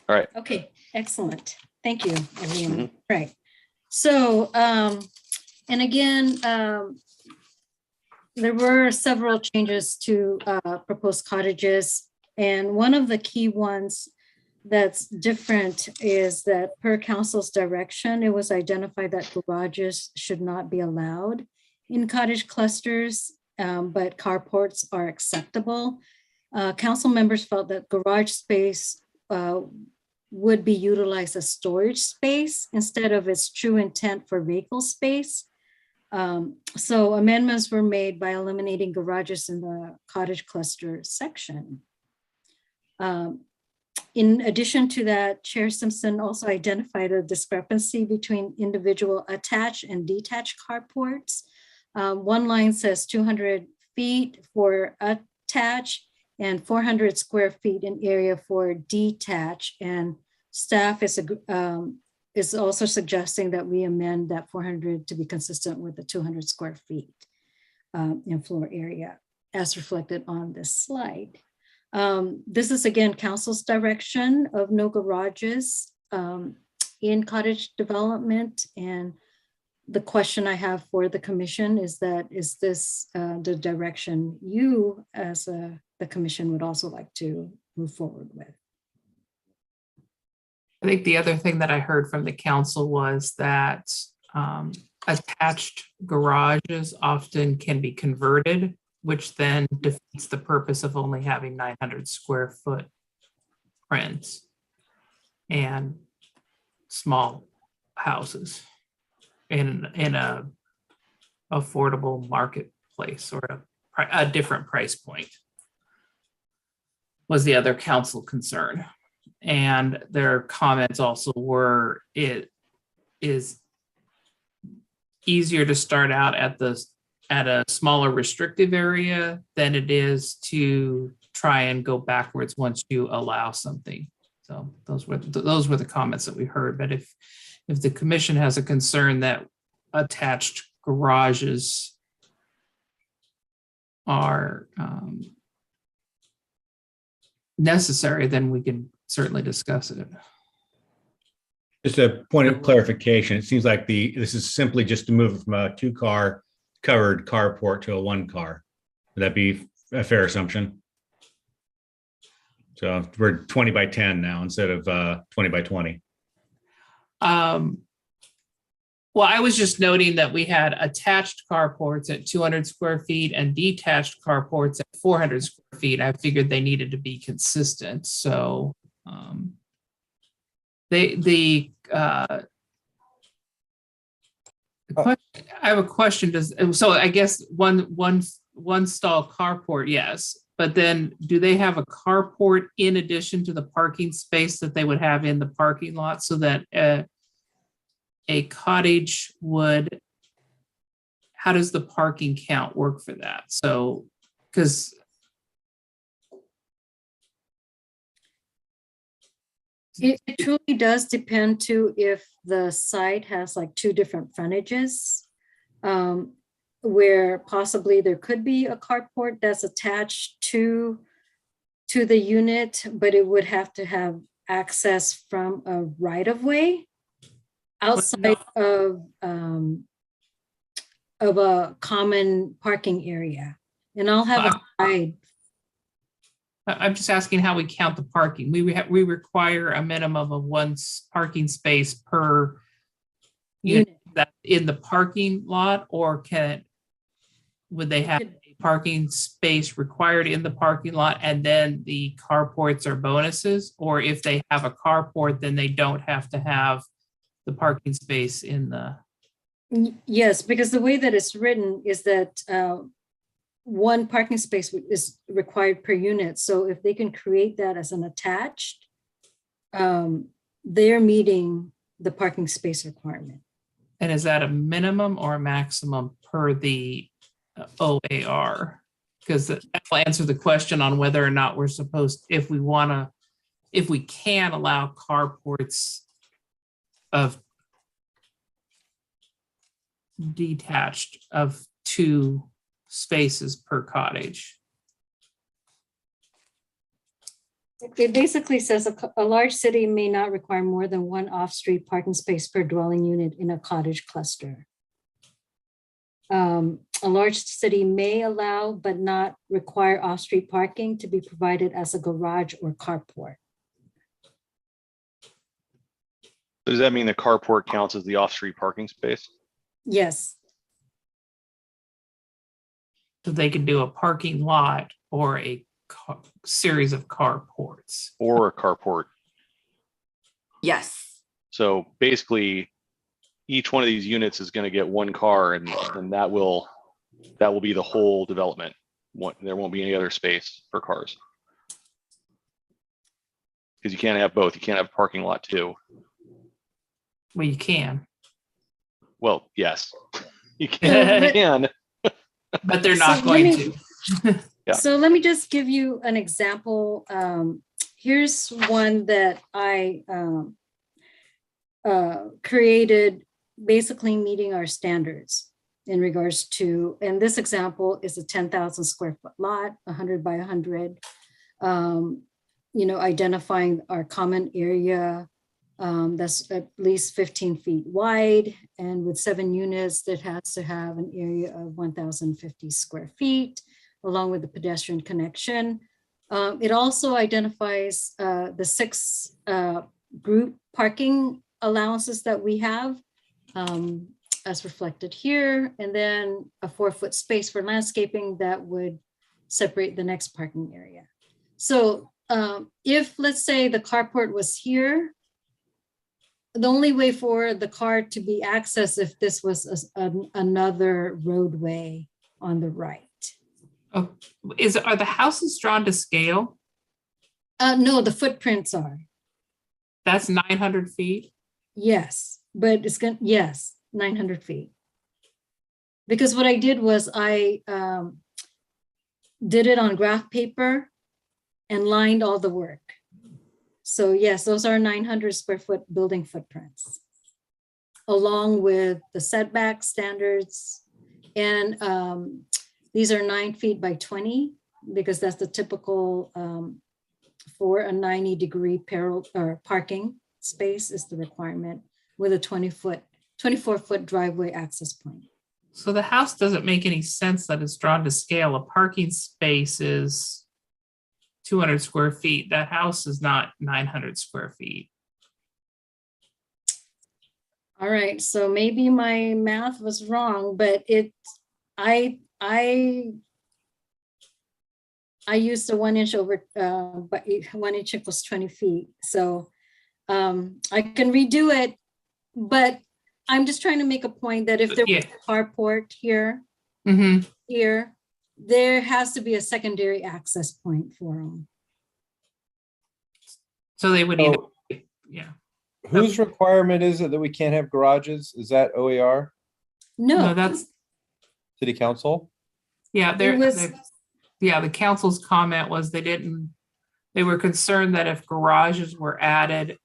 All right. Okay, excellent. Thank you, everyone. Right. So, and again, there were several changes to proposed cottages. And one of the key ones that's different is that per council's direction, it was identified that garages should not be allowed in cottage clusters, but carports are acceptable. Council members felt that garage space would be utilized as storage space instead of its true intent for vehicle space. So amendments were made by eliminating garages in the cottage cluster section. In addition to that, Chair Simpson also identified a discrepancy between individual attached and detached carports. One line says 200 feet for attached and 400 square feet in area for detached, and staff is also suggesting that we amend that 400 to be consistent with the 200 square feet in floor area as reflected on this slide. This is again council's direction of no garages in cottage development, and the question I have for the commission is this the direction you as the commission would also like to move forward with? I think the other thing that I heard from the council was that attached garages often can be converted, which then defeats the purpose of only having 900 square foot prints and small houses in a affordable marketplace, or a different price point was the other council concern. And their comments also were, it is easier to start out at a smaller restrictive area than it is to try and go backwards once you allow something. So those were the comments that we heard. But if the commission has a concern that attached garages are necessary, then we can certainly discuss it. Just a point of clarification. It seems like this is simply just to move from a 2-car covered carport to a 1-car. Would that be a fair assumption? So we're 20 by 10 now instead of 20 by 20. Well, I was just noting that we had attached carports at 200 square feet and detached carports at 400 square feet. I figured they needed to be consistent, so I have a question. So I guess one stall carport, yes, but then do they have a carport in addition to the parking space that they would have in the parking lot, so that a cottage would, how does the parking count work for that? So, because it truly does depend to if the site has like two different frontages, where possibly there could be a carport that's attached to the unit, but it would have to have access from a right of way outside of a common parking area. And I'll have a slide. I'm just asking how we count the parking. We require a minimum of one parking space per unit that in the parking lot, or would they have a parking space required in the parking lot and then the carports are bonuses? Or if they have a carport, then they don't have to have the parking space in the. Yes, because the way that it's written is that one parking space is required per unit. So if they can create that as an attached, they're meeting the parking space requirement. And is that a minimum or a maximum per the OAR? Because that will answer the question on whether or not we're supposed, if we can allow carports of detached of 2 spaces per cottage. It basically says a large city may not require more than one off-street parking space per dwelling unit in a cottage cluster. A large city may allow but not require off-street parking to be provided as a garage or carport. Does that mean the carport counts as the off-street parking space? Yes. So they can do a parking lot or a series of carports. Or a carport. Yes. So basically, each one of these units is going to get one car, and that will be the whole development. There won't be any other space for cars. Because you can't have both. You can't have a parking lot too. Well, you can. Well, yes, you can. But they're not going to. Yeah. So let me just give you an example. Here's one that I created, basically meeting our standards in regards to, and this example is a 10,000 square foot lot, 100 by 100, identifying our common area that's at least 15 feet wide, and with 7 units that has to have an area of 1,050 square feet, along with the pedestrian connection. It also identifies the 6 group parking allowances that we have, as reflected here, and then a 4-foot space for landscaping that would separate the next parking area. So if, let's say, the carport was here, the only way for the car to be accessed if this was another roadway on the right. Oh, are the houses drawn to scale? No, the footprints are. That's 900 feet? Yes, but yes, 900 feet. Because what I did was I did it on graph paper and lined all the work. So yes, those are 900 square foot building footprints, along with the setback standards. And these are 9 feet by 20, because that's the typical for a 90-degree parking space is the requirement, with a 24-foot driveway access point. So the house doesn't make any sense that it's drawn to scale. A parking space is 200 square feet. That house is not 900 square feet. All right, so maybe my math was wrong, but I used a 1 inch over, but 1 inch equals 20 feet. So I can redo it, but I'm just trying to make a point that if there was a carport here, here, there has to be a secondary access point for them. So they would either, yeah. Whose requirement is it that we can't have garages? Is that OAR, No, that's, city council? yeah, it was, the council's comment was they were concerned that if garages were added,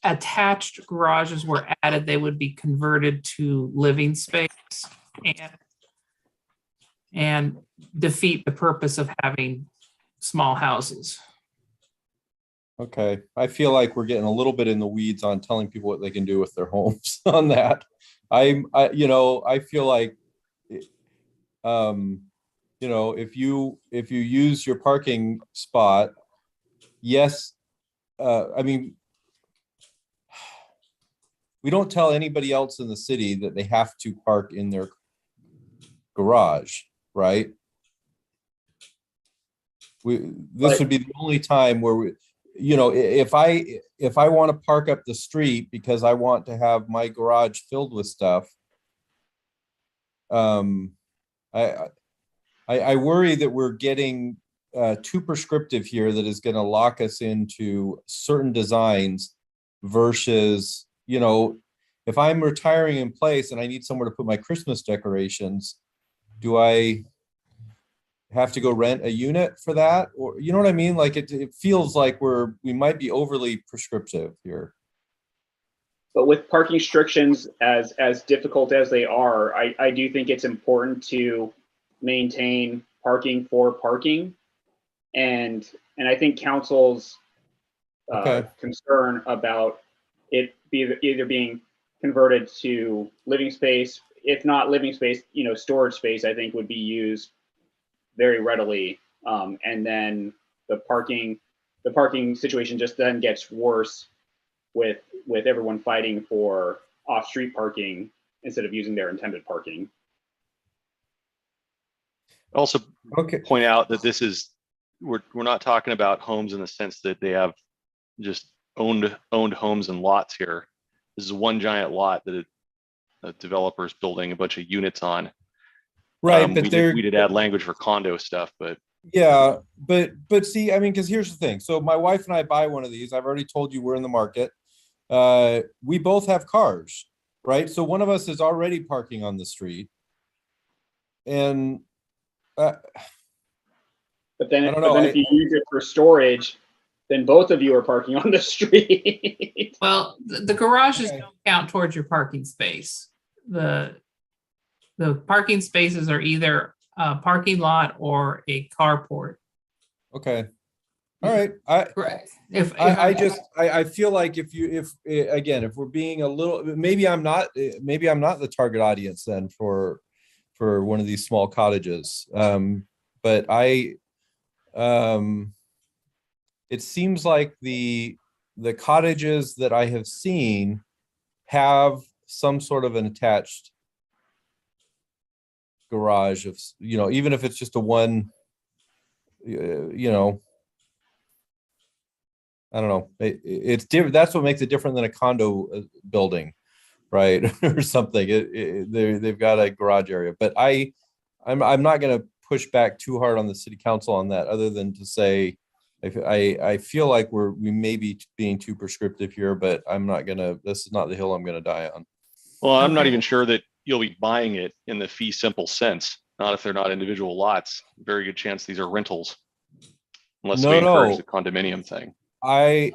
attached garages were added, they would be converted to living space and defeat the purpose of having small houses. Okay, I feel like we're getting a little bit in the weeds on telling people what they can do with their homes on that. I feel like, if you use your parking spot, yes, we don't tell anybody else in the city that they have to park in their garage, right? This would be the only time where if I want to park up the street because I want to have my garage filled with stuff, I worry that we're getting too prescriptive here, that is going to lock us into certain designs versus, if I'm retiring in place and I need somewhere to put my Christmas decorations, do I have to go rent a unit for that? Or, you know what I mean? Like it feels like we might be overly prescriptive here. But with parking restrictions as difficult as they are, I do think it's important to maintain parking for parking. And I think council's concern about it either being converted to living space, if not living space, storage space, I think would be used very readily. And then the parking situation just then gets worse with everyone fighting for off-street parking instead of using their intended parking. Also, point out that we're not talking about homes in the sense that they have just owned homes and lots here. This is one giant lot that a developer's building a bunch of units on. Right, but we did add language for condo stuff, but yeah, but see, because here's the thing. So my wife and I buy one of these. I've already told you we're in the market. We both have cars, right? So one of us is already parking on the street, and but then if you use it for storage, then both of you are parking on the street. Well, the garages don't count towards your parking space. The parking spaces are either a parking lot or a carport. Okay. All right. I feel like if we're being a little, maybe I'm not the target audience then for one of these small cottages. But it seems like the cottages that I have seen have some sort of an attached garage of, even if it's just a one, I don't know. It's different. That's what makes it different than a condo building, right? Or something. They've got a garage area, but I'm not going to push back too hard on the city council on that, other than to say, I feel like we may be being too prescriptive here, but this is not the hill I'm going to die on. Well, I'm not even sure that you'll be buying it in the fee simple sense. Not if they're not individual lots. Very good chance these are rentals, unless we encourage the condominium thing. I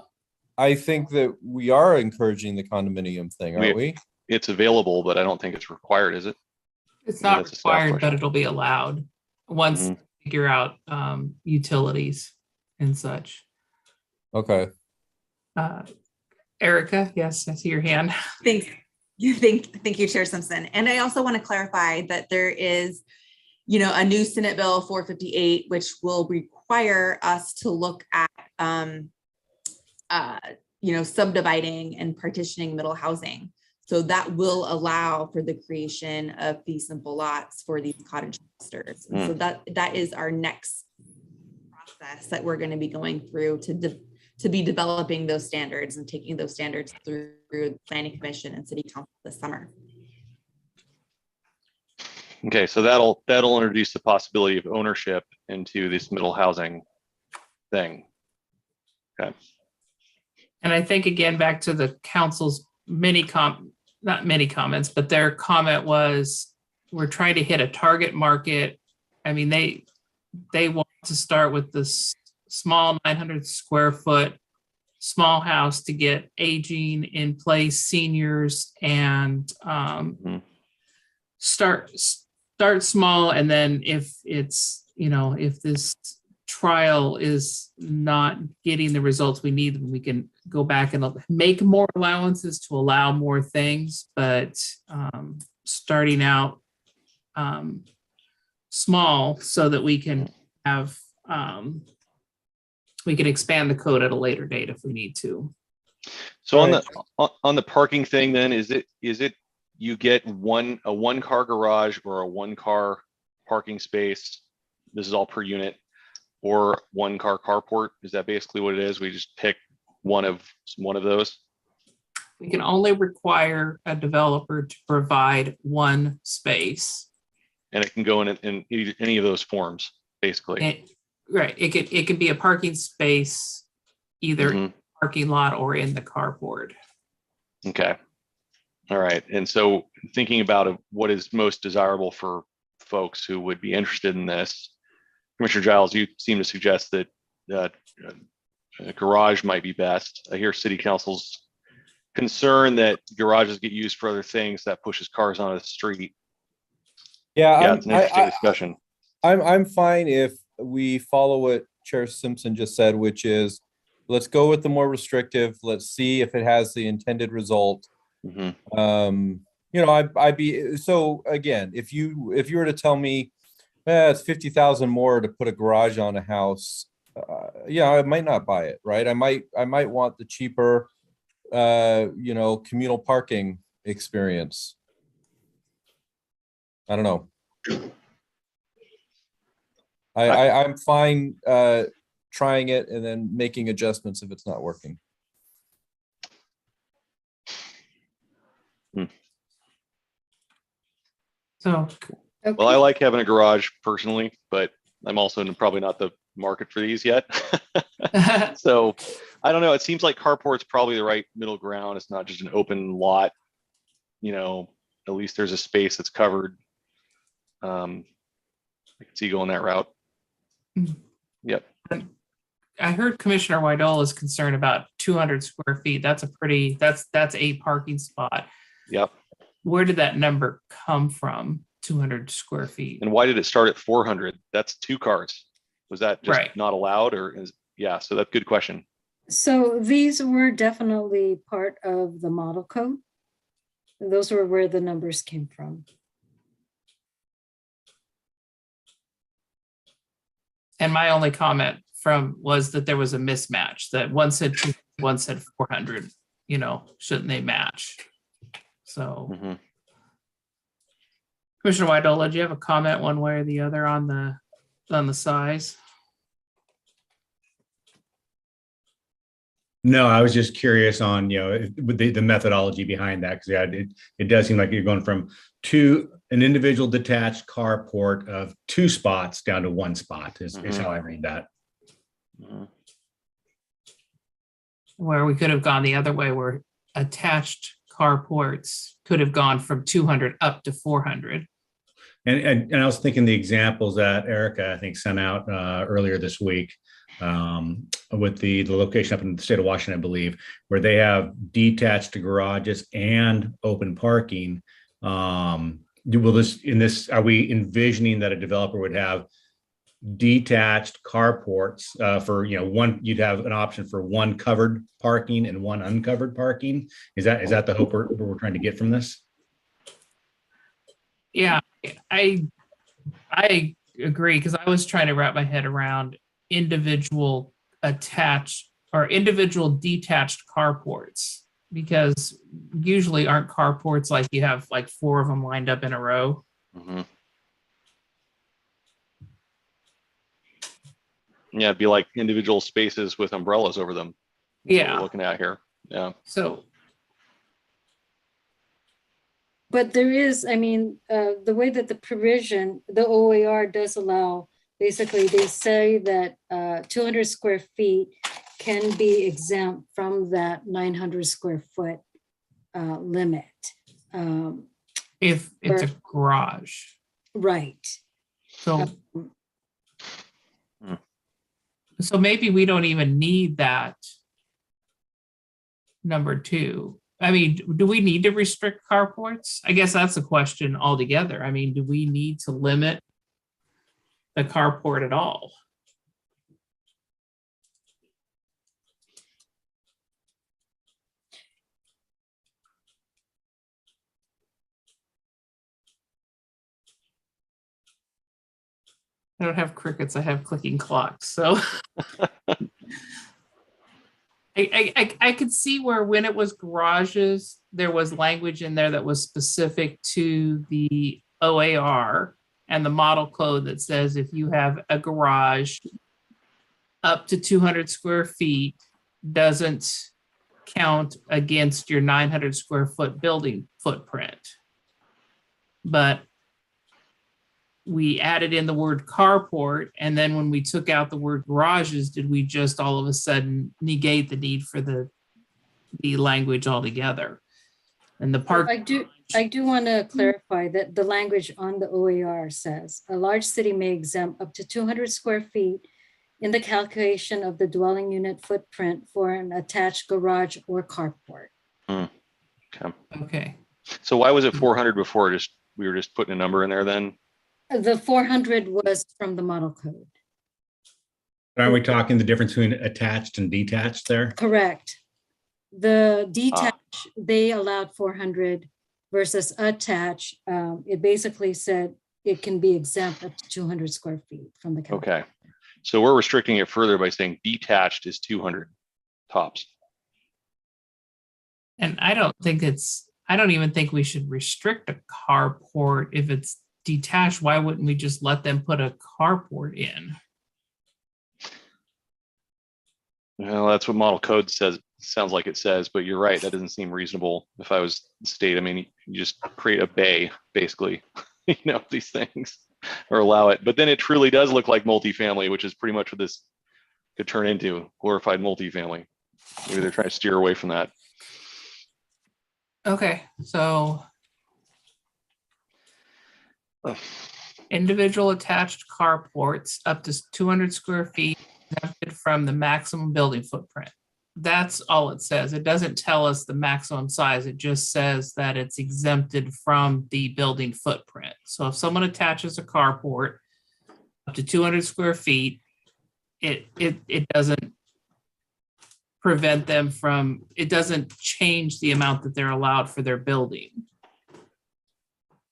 think that we are encouraging the condominium thing, aren't we? It's available, but I don't think it's required, is it? It's not required, but it'll be allowed once we figure out utilities and such. Okay. Erica, yes, I see your hand. Thank you, Chair Simpson. And I also want to clarify that there is, a new Senate Bill 458, which will require us to look at, subdividing and partitioning middle housing. So that will allow for the creation of fee simple lots for these cottage clusters. And so that is our next process that we're going to be going through to be developing those standards and taking those standards through the Planning Commission and City Council this summer. Okay, so that'll introduce the possibility of ownership into this middle housing thing. Okay. And I think, again, back to the council's not many comments, but their comment was, we're trying to hit a target market. I mean, they want to start with this small 900 square foot small house to get aging in place, seniors, and start small. And then if it's, if this trial is not getting the results we need, we can go back and make more allowances to allow more things, but starting out small so that we can have we can expand the code at a later date if we need to. So on the parking thing, then is it you get a one car garage or a one car parking space? This is all per unit, or one car carport? Is that basically what it is? We just pick one of those? We can only require a developer to provide one space. And it can go in any of those forms, basically. Right. It could be a parking space, either in the parking lot or in the carport. Okay. All right. And so thinking about what is most desirable for folks who would be interested in this, Commissioner Giles, you seem to suggest that a garage might be best. I hear City Council's concern that garages get used for other things that pushes cars onto the street. Yeah, It's an interesting discussion. I'm fine if we follow what Chair Simpson just said, which is, let's go with the more restrictive. Let's see if it has the intended result. I'd be, so again, if you were to tell me, it's 50,000 more to put a garage on a house, I might not buy it, right? I might want the cheaper, communal parking experience. I don't know. I'm fine trying it and then making adjustments if it's not working. So, Okay. Well, I like having a garage personally, but I'm also probably not the market for these yet. So I don't know. It seems like carport's probably the right middle ground. It's not just an open lot. At least there's a space that's covered. I can see going that route. Yep. I heard Commissioner Wydola is concerned about 200 square feet. That's a parking spot. Yep. Where did that number come from? 200 square feet. And why did it start at 400? That's 2 cars. Was that just right? Not allowed, or so that's a good question. So these were definitely part of the model code. Those were where the numbers came from. And my only comment was that there was a mismatch, that one said 200, one said 400, shouldn't they match? So Commissioner Wydola, do you have a comment one way or the other on the size? No, I was just curious on, with the methodology behind that, because it does seem like you're going from an individual detached carport of 2 spots down to 1 spot is how I read that. Where we could have gone the other way, where attached carports could have gone from 200 up to 400. And I was thinking the examples that Erica, I think, sent out earlier this week with the location up in the state of Washington, I believe, where they have detached garages and open parking. Are we envisioning that a developer would have detached carports for one? You'd have an option for 1 covered parking and 1 uncovered parking. Is that the hope we're trying to get from this? Yeah, I agree, because I was trying to wrap my head around individual attached or individual detached carports Because usually aren't carports like you have like 4 of them lined up in a row? Mhm. Yeah, it'd be like individual spaces with umbrellas over them. That's what Yeah. we're looking at here. Yeah. So, But there is, I mean, the way that the provision, the OAR does allow, basically they say that 200 square feet can be exempt from that 900 square foot limit. if it's a garage, Right. so. Hmm. So maybe we don't even need that number 2. I mean, do we need to restrict carports? I guess that's a question altogether. I mean, do we need to limit the carport at all? I don't have crickets, I have clicking clocks, so. I could see where when it was garages, there was language in there that was specific to the OAR and the model code that says if you have a garage up to 200 square feet doesn't count against your 900 square foot building footprint. But we added in the word carport, and then when we took out the word garages, did we just all of a sudden negate the need for the language altogether? And the park. I do want to clarify that the language on the OAR says a large city may exempt up to 200 square feet in the calculation of the dwelling unit footprint for an attached garage or carport. Okay. Okay. So why was it 400 before? We were just putting a number in there then? The 400 was from the model code. Aren't we talking the difference between attached and detached there? Correct. The detached, they allowed 400 versus attached. It basically said it can be exempt up to 200 square feet from the county. Okay. So we're restricting it further by saying detached is 200 tops. And I don't even think we should restrict a carport if it's detached. Why wouldn't we just let them put a carport in? Well, that's what model code says. Sounds like it says, but you're right. That doesn't seem reasonable. If I was the state, I mean, you just create a bay, basically, these things, or allow it. But then it truly does look like multifamily, which is pretty much what this could turn into, glorified multifamily. Maybe they're trying to steer away from that. Okay, so individual attached carports up to 200 square feet exempted from the maximum building footprint. That's all it says. It doesn't tell us the maximum size. It just says that it's exempted from the building footprint. So if someone attaches a carport up to 200 square feet, it doesn't prevent them from, it doesn't change the amount that they're allowed for their building.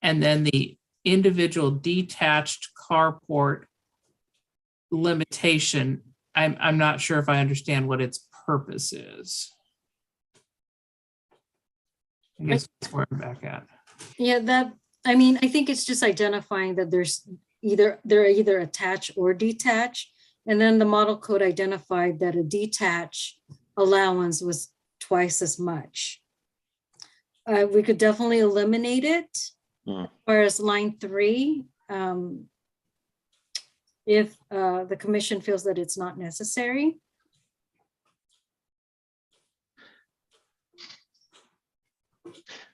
And then the individual detached carport limitation, I'm not sure if I understand what its purpose is. I guess that's where I'm back at. Yeah, I think it's just identifying that they're either attached or detached. And then the model code identified that a detached allowance was twice as much. We could definitely eliminate it. Whereas line 3, if the commission feels that it's not necessary.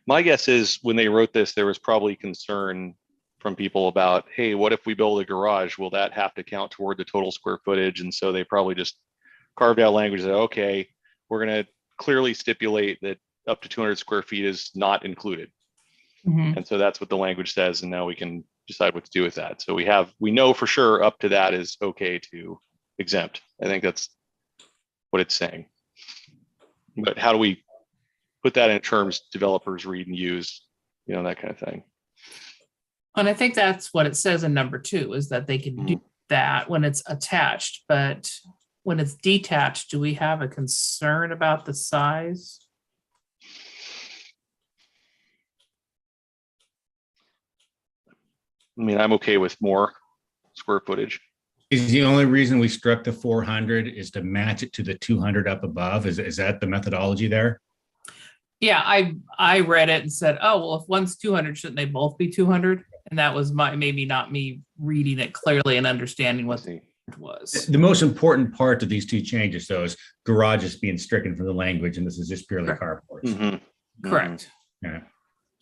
My guess is when they wrote this, there was probably concern from people about, hey, what if we build a garage? Will that have to count toward the total square footage? And so they probably just carved out language that, okay, we're going to clearly stipulate that up to 200 square feet is not included. And so that's what the language says. And now we can decide what to do with that. So we know for sure up to that is okay to exempt. I think that's what it's saying. But how do we put that in terms developers read and use, that kind of thing? And I think that's what it says in number 2 is that they can do that when it's attached, but when it's detached, do we have a concern about the size? I mean, I'm okay with more square footage. Is the only reason we struck the 400 is to match it to the 200 up above? Is that the methodology there? Yeah, I read it and said, oh, well, if one's 200, shouldn't they both be 200? And that was maybe not me reading it clearly and understanding what it was. The most important part of these two changes, though, is garages being stricken from the language, and this is just purely carports. Mm-hmm. Correct. Yeah.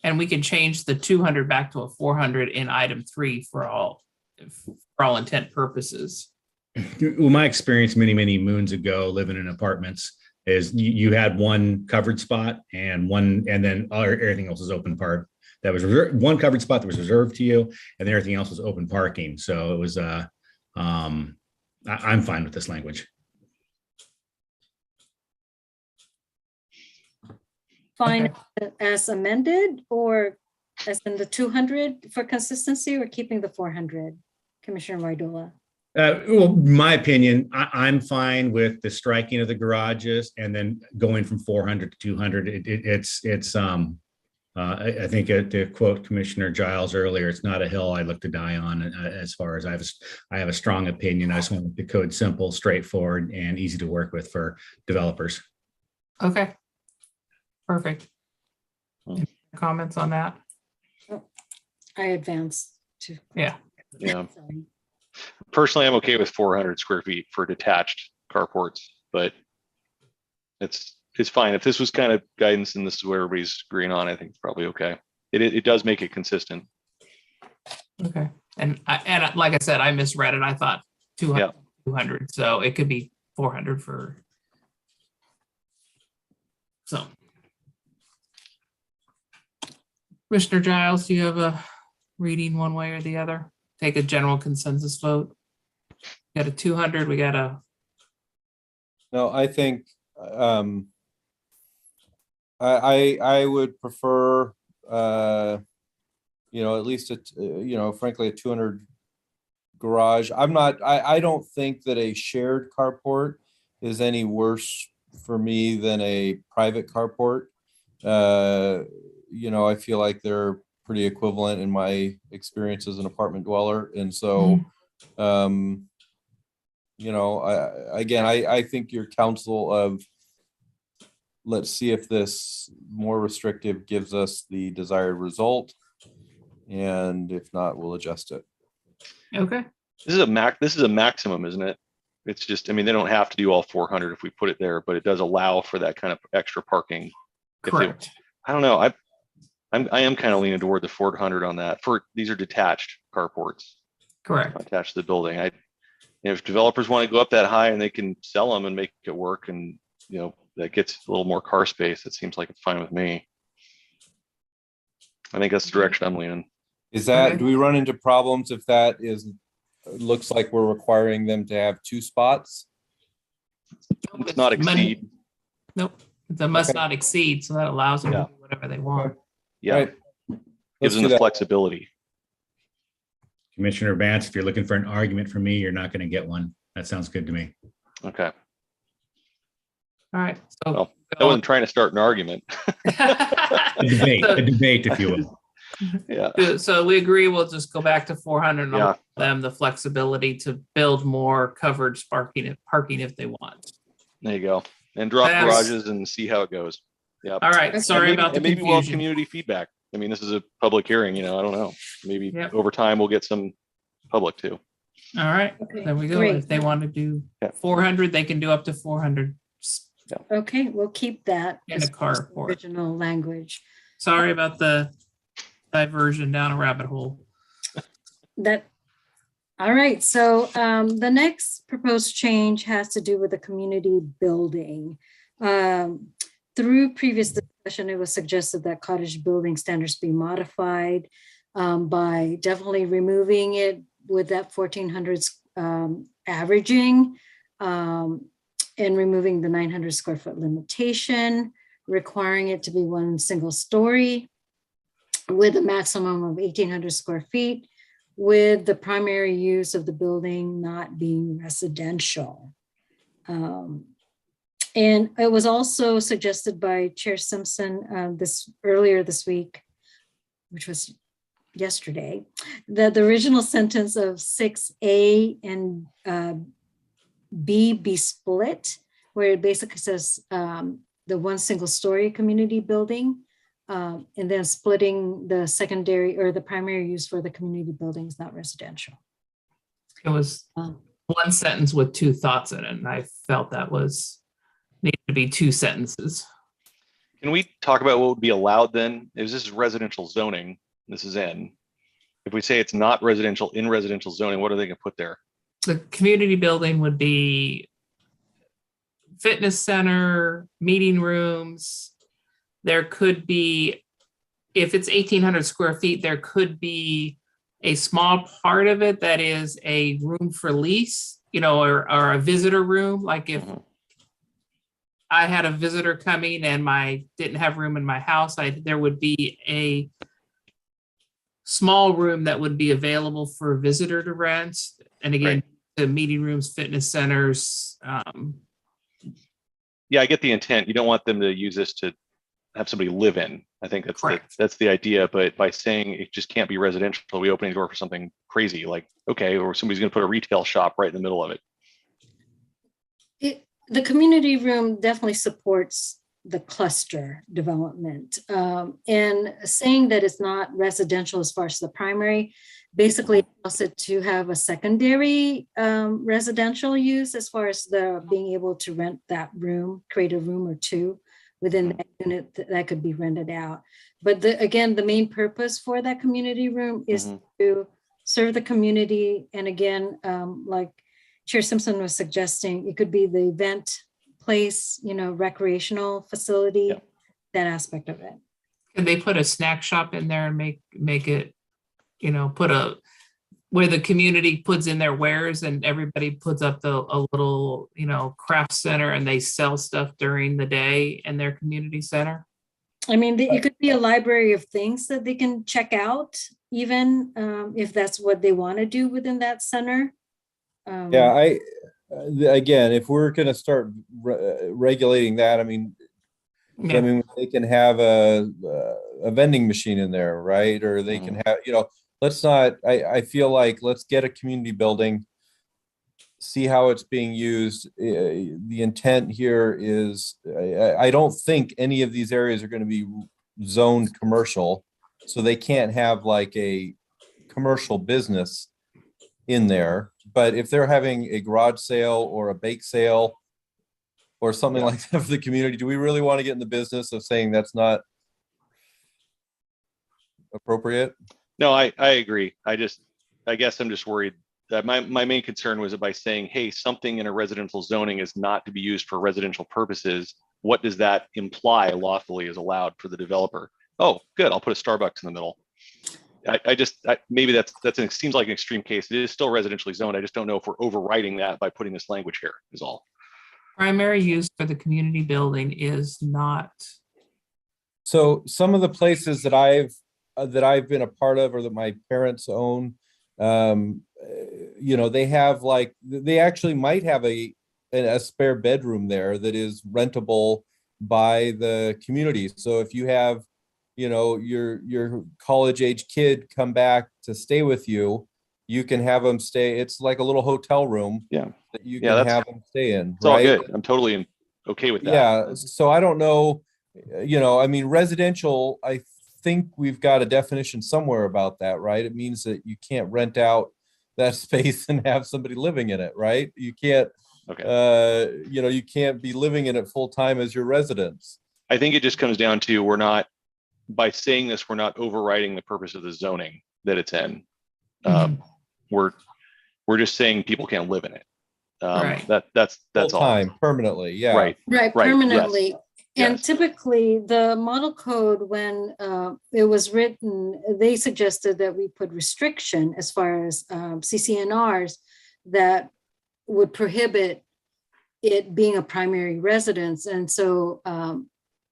And we can change the 200 back to a 400 in item 3 for all intent purposes. Well, my experience many moons ago living in apartments is you had one covered spot and then everything else was open park. That was one covered spot that was reserved to you, and then everything else was open parking. So it was I'm fine with this language. Fine as amended, or as in the 200 for consistency, or keeping the 400? Commissioner Waidola. Well, my opinion, I'm fine with the striking of the garages and then going from 400 to 200. I think to quote Commissioner Giles earlier, it's not a hill I look to die on. As far as I have a strong opinion. I just want the code simple, straightforward, and easy to work with for developers. Okay. Perfect. Any comments on that? I advanced to. Yeah. Yeah. Sorry. Personally, I'm okay with 400 square feet for detached carports, but it's fine. If this was kind of guidance and this is where everybody's agreeing on, I think it's probably okay. It does make it consistent. Okay. And like I said, I misread it. I thought 200, Yeah. 200. So it could be 400 for. So. Commissioner Giles, do you have a reading one way or the other? Take a general consensus vote. We got a 200, we got a. No, I think I would prefer at least frankly a 200 garage. I don't think that a shared carport is any worse for me than a private carport. I feel like they're pretty equivalent in my experience as an apartment dweller. And so, I think your counsel of let's see if this more restrictive gives us the desired result. And if not, we'll adjust it. Okay. This is a maximum, isn't it? It's just, I mean, they don't have to do all 400 if we put it there, but it does allow for that kind of extra parking. Correct. I don't know. I am kind of leaning toward the 400 on that. These are detached carports. Correct. Attached to the building. If developers want to go up that high and they can sell them and make it work, and that gets a little more car space, it seems like it's fine with me. I think that's the direction I'm leaning. Is that, Okay. do we run into problems if that looks like we're requiring them to have 2 spots? It's not exceed. Nope. It's a must Okay. not exceed, so that allows them Yeah. to do whatever they want. Yeah. Right. Gives Let's them do the that. flexibility. Commissioner Vance, if you're looking for an argument from me, you're not going to get one. That sounds good to me. Okay. All right. So Well, I wasn't trying to start an argument. A debate, if you will. Yeah. So we agree, we'll just go back to 400 and Yeah. allow them the flexibility to build more covered parking if they want. There you go. And drop That's- garages and see how it goes. Yeah. All right. Sorry about the maybe we'll have confusion. community feedback. I mean, this is a public hearing, I don't know. Maybe Yep. over time we'll get some public too. All right. Okay, There we go. great. If they want to do Yeah. 400, they can do up to 400. Okay, we'll keep that. And a as far as the carport. Original language. Sorry about the diversion down a rabbit hole. All right, so the next proposed change has to do with the community building. Through previous discussion, it was suggested that cottage building standards be modified by definitely removing it with that 1400s averaging and removing the 900 square foot limitation, requiring it to be one single story with a maximum of 1800 square feet, with the primary use of the building not being residential. And it was also suggested by Chair Simpson earlier this week, which was yesterday, that the original sentence of 6A and B be split, where it basically says the one single story community building, and then splitting the secondary or the primary use for the community building is not residential. It was one sentence with two thoughts in it, and I felt that was needed to be two sentences. Can we talk about what would be allowed then? If this is residential zoning, this is N. If we say it's not residential in residential zoning, what are they gonna put there? The community building would be fitness center, meeting rooms. There could be, if it's 1,800 square feet, there could be a small part of it that is a room for lease, you know, or a visitor room. Like if I had a visitor coming and didn't have room in my house, there would be a small room that would be available for a visitor to rent. And again, the meeting rooms, fitness centers. Yeah, I get the intent. You don't want them to use this to have somebody live in. I think that's the idea. But by saying it just can't be residential, we open the door for something crazy, like, okay, or somebody's going to put a retail shop right in the middle of it. The community room definitely supports the cluster development. And saying that it's not residential as far as the primary, basically allows it to have a secondary residential use as far as the being able to rent that room, create a room or two within that unit that could be rented out. But again, the main purpose for that community room is to serve the community. And again, like Chair Simpson was suggesting, it could be the event place, you know, recreational facility, that aspect of it. Can they put a snack shop in there and make it, you know, where the community puts in their wares and everybody puts up a little, you know, craft center and they sell stuff during the day in their community center? I mean, it could be a library of things that they can check out, even if that's what they want to do within that center. Yeah, again, if we're going to start regulating that, I mean, they can have a vending machine in there, right? Or they can have, you know, let's not, I feel like let's get a community building, see how it's being used. The intent here is, I don't think any of these areas are going to be zoned commercial, so they can't have like a commercial business in there. But if they're having a garage sale or a bake sale or something like that for the community, do we really want to get in the business of saying that's not appropriate? No, I agree. I guess I'm just worried that my main concern was that by saying, hey, something in a residential zoning is not to be used for residential purposes, what does that imply lawfully is allowed for the developer? Oh, good, I'll put a Starbucks in the middle. Maybe it seems like an extreme case. It is still residentially zoned. I just don't know if we're overriding that by putting this language here is all. Primary use for the community building is not. So some of the places that I've been a part of or that my parents own, you know, they actually might have a spare bedroom there that is rentable by the community. So if you have, you know, your college age kid come back to stay with you, you can have them stay. It's like a little hotel room that you can have them stay in. It's all good. I'm totally okay with that. Yeah. So I don't know, you know, I mean, residential, I think we've got a definition somewhere about that, right? It means that you can't rent out that space and have somebody living in it, right? You can't, you know, you can't be living in it full time as your residence. I think it just comes down to by saying this, we're not overriding the purpose of the zoning that it's in. We're just saying people can't live in it. That's full time, permanently. Yeah. Right. Permanently. Yes. And typically the model code, when it was written, they suggested that we put restriction as far as CCNRs that would prohibit it being a primary residence. And so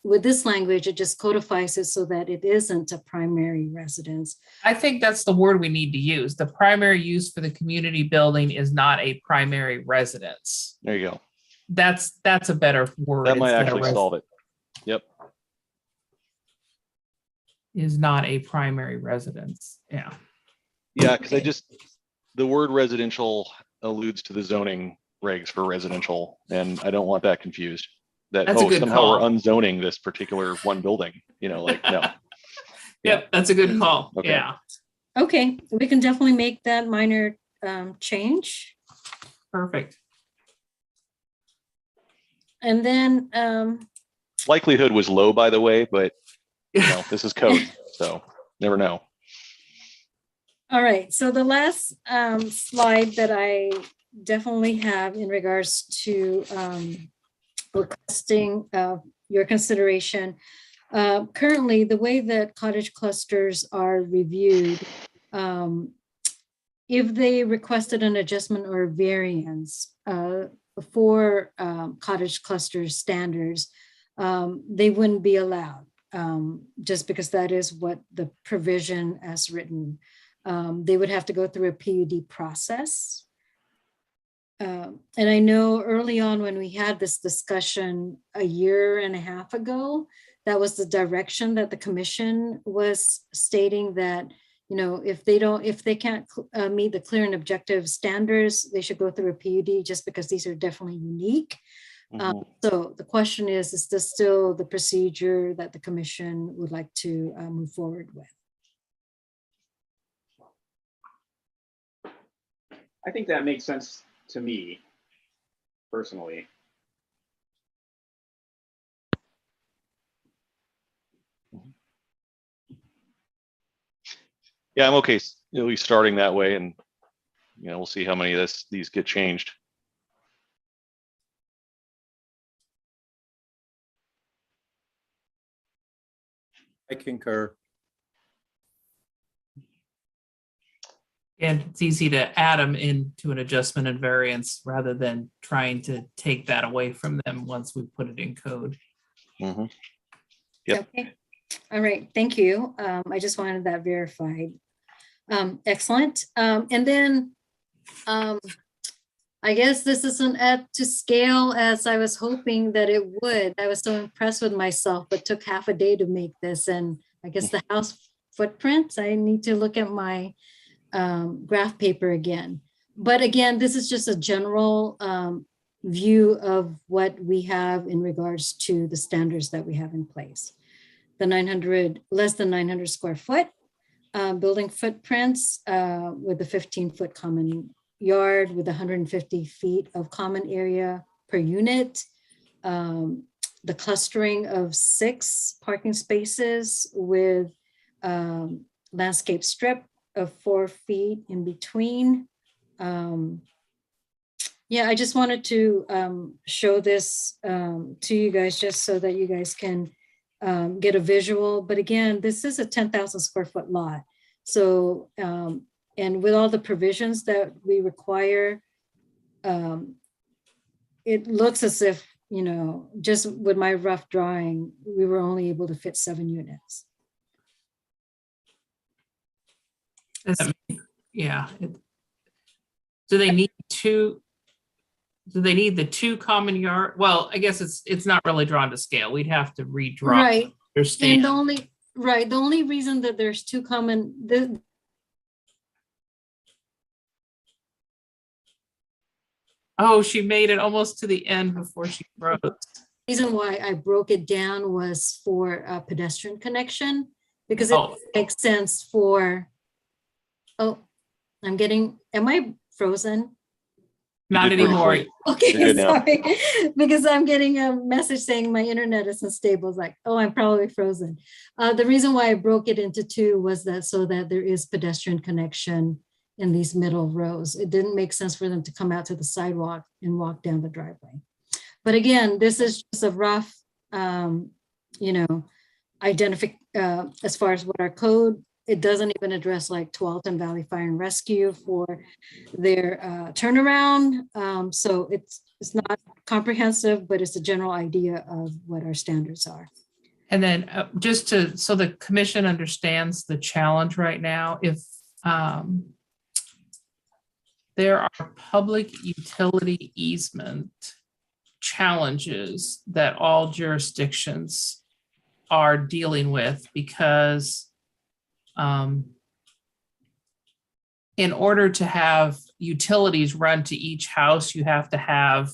with this language, it just codifies it so that it isn't a primary residence. I think that's the word we need to use. The primary use for the community building is not a primary residence. There you go. That's a better word. That might actually solve it. Yep. is not a primary residence. Yeah. Yeah, because the word residential alludes to the zoning regs for residential, and I don't want that confused. That, That's a good somehow call. we're unzoning this particular one building, no. Yep, that's a good call. Okay. Yeah. Okay, we can definitely make that minor change. Perfect. And then, Likelihood was low, by the way, but this is code, so never know. all right, so the last slide that I definitely have in regards to requesting your consideration. Currently, the way that cottage clusters are reviewed, if they requested an adjustment or variance for cottage cluster standards, they wouldn't be allowed, just because that is what the provision as written. They would have to go through a PUD process. And I know early on when we had this discussion a year and a half ago, that was the direction that the commission was stating that, if they can't meet the clear and objective standards, they should go through a PUD, just because these are definitely unique. So the question is this still the procedure that the commission would like to move forward with? I think that makes sense to me personally. Yeah, I'm okay at least starting that way, and we'll see how many of these get changed. I concur. And it's easy to add them into an adjustment and variance rather than trying to take that away from them once we put it in code. Yep. Okay. All right. Thank you. I just wanted that verified. Excellent. And then I guess this isn't up to scale as I was hoping that it would. I was so impressed with myself, but took half a day to make this. And I guess the house footprints, I need to look at my graph paper again. But again, this is just a general view of what we have in regards to the standards that we have in place. The less than 900 square foot building footprints with a 15-foot common yard with 150 feet of common area per unit. The clustering of 6 parking spaces with landscape strip of 4 feet in between. Yeah, I just wanted to show this to you guys just so that you guys can get a visual. But again, this is a 10,000 square foot lot. So, and with all the provisions that we require, it looks as if, just with my rough drawing, we were only able to fit 7 units. Yeah. Do they need two? Do they need the 2 common yard? Well, I guess it's not really drawn to scale. We'd have to redraw. Right. Understand. And the only reason that there's 2 common, Oh, she made it almost to the end before she froze. reason why I broke it down was for a pedestrian connection, because it makes sense for, am I frozen? Not anymore. Okay, sorry, because I'm getting a message saying my internet isn't stable. It's like, I'm probably frozen. The reason why I broke it into 2 was that so that there is pedestrian connection in these middle rows. It didn't make sense for them to come out to the sidewalk and walk down the driveway. But again, this is just a rough, identify as far as what our code. It doesn't even address like Tualatin Valley Fire and Rescue for their turnaround. So it's not comprehensive, but it's a general idea of what our standards are. And then so the commission understands the challenge right now, if there are public utility easement challenges that all jurisdictions are dealing with, because in order to have utilities run to each house, you have to have,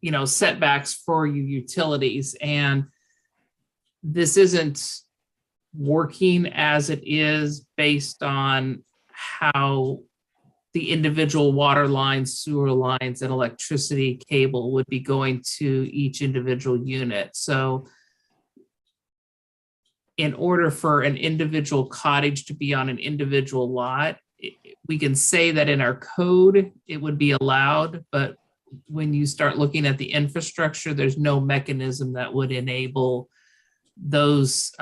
you know, setbacks for your utilities. And this isn't working as it is based on how the individual water lines, sewer lines, and electricity cable would be going to each individual unit. So in order for an individual cottage to be on an individual lot, we can say that in our code, it would be allowed, but when you start looking at the infrastructure, there's no mechanism that would enable those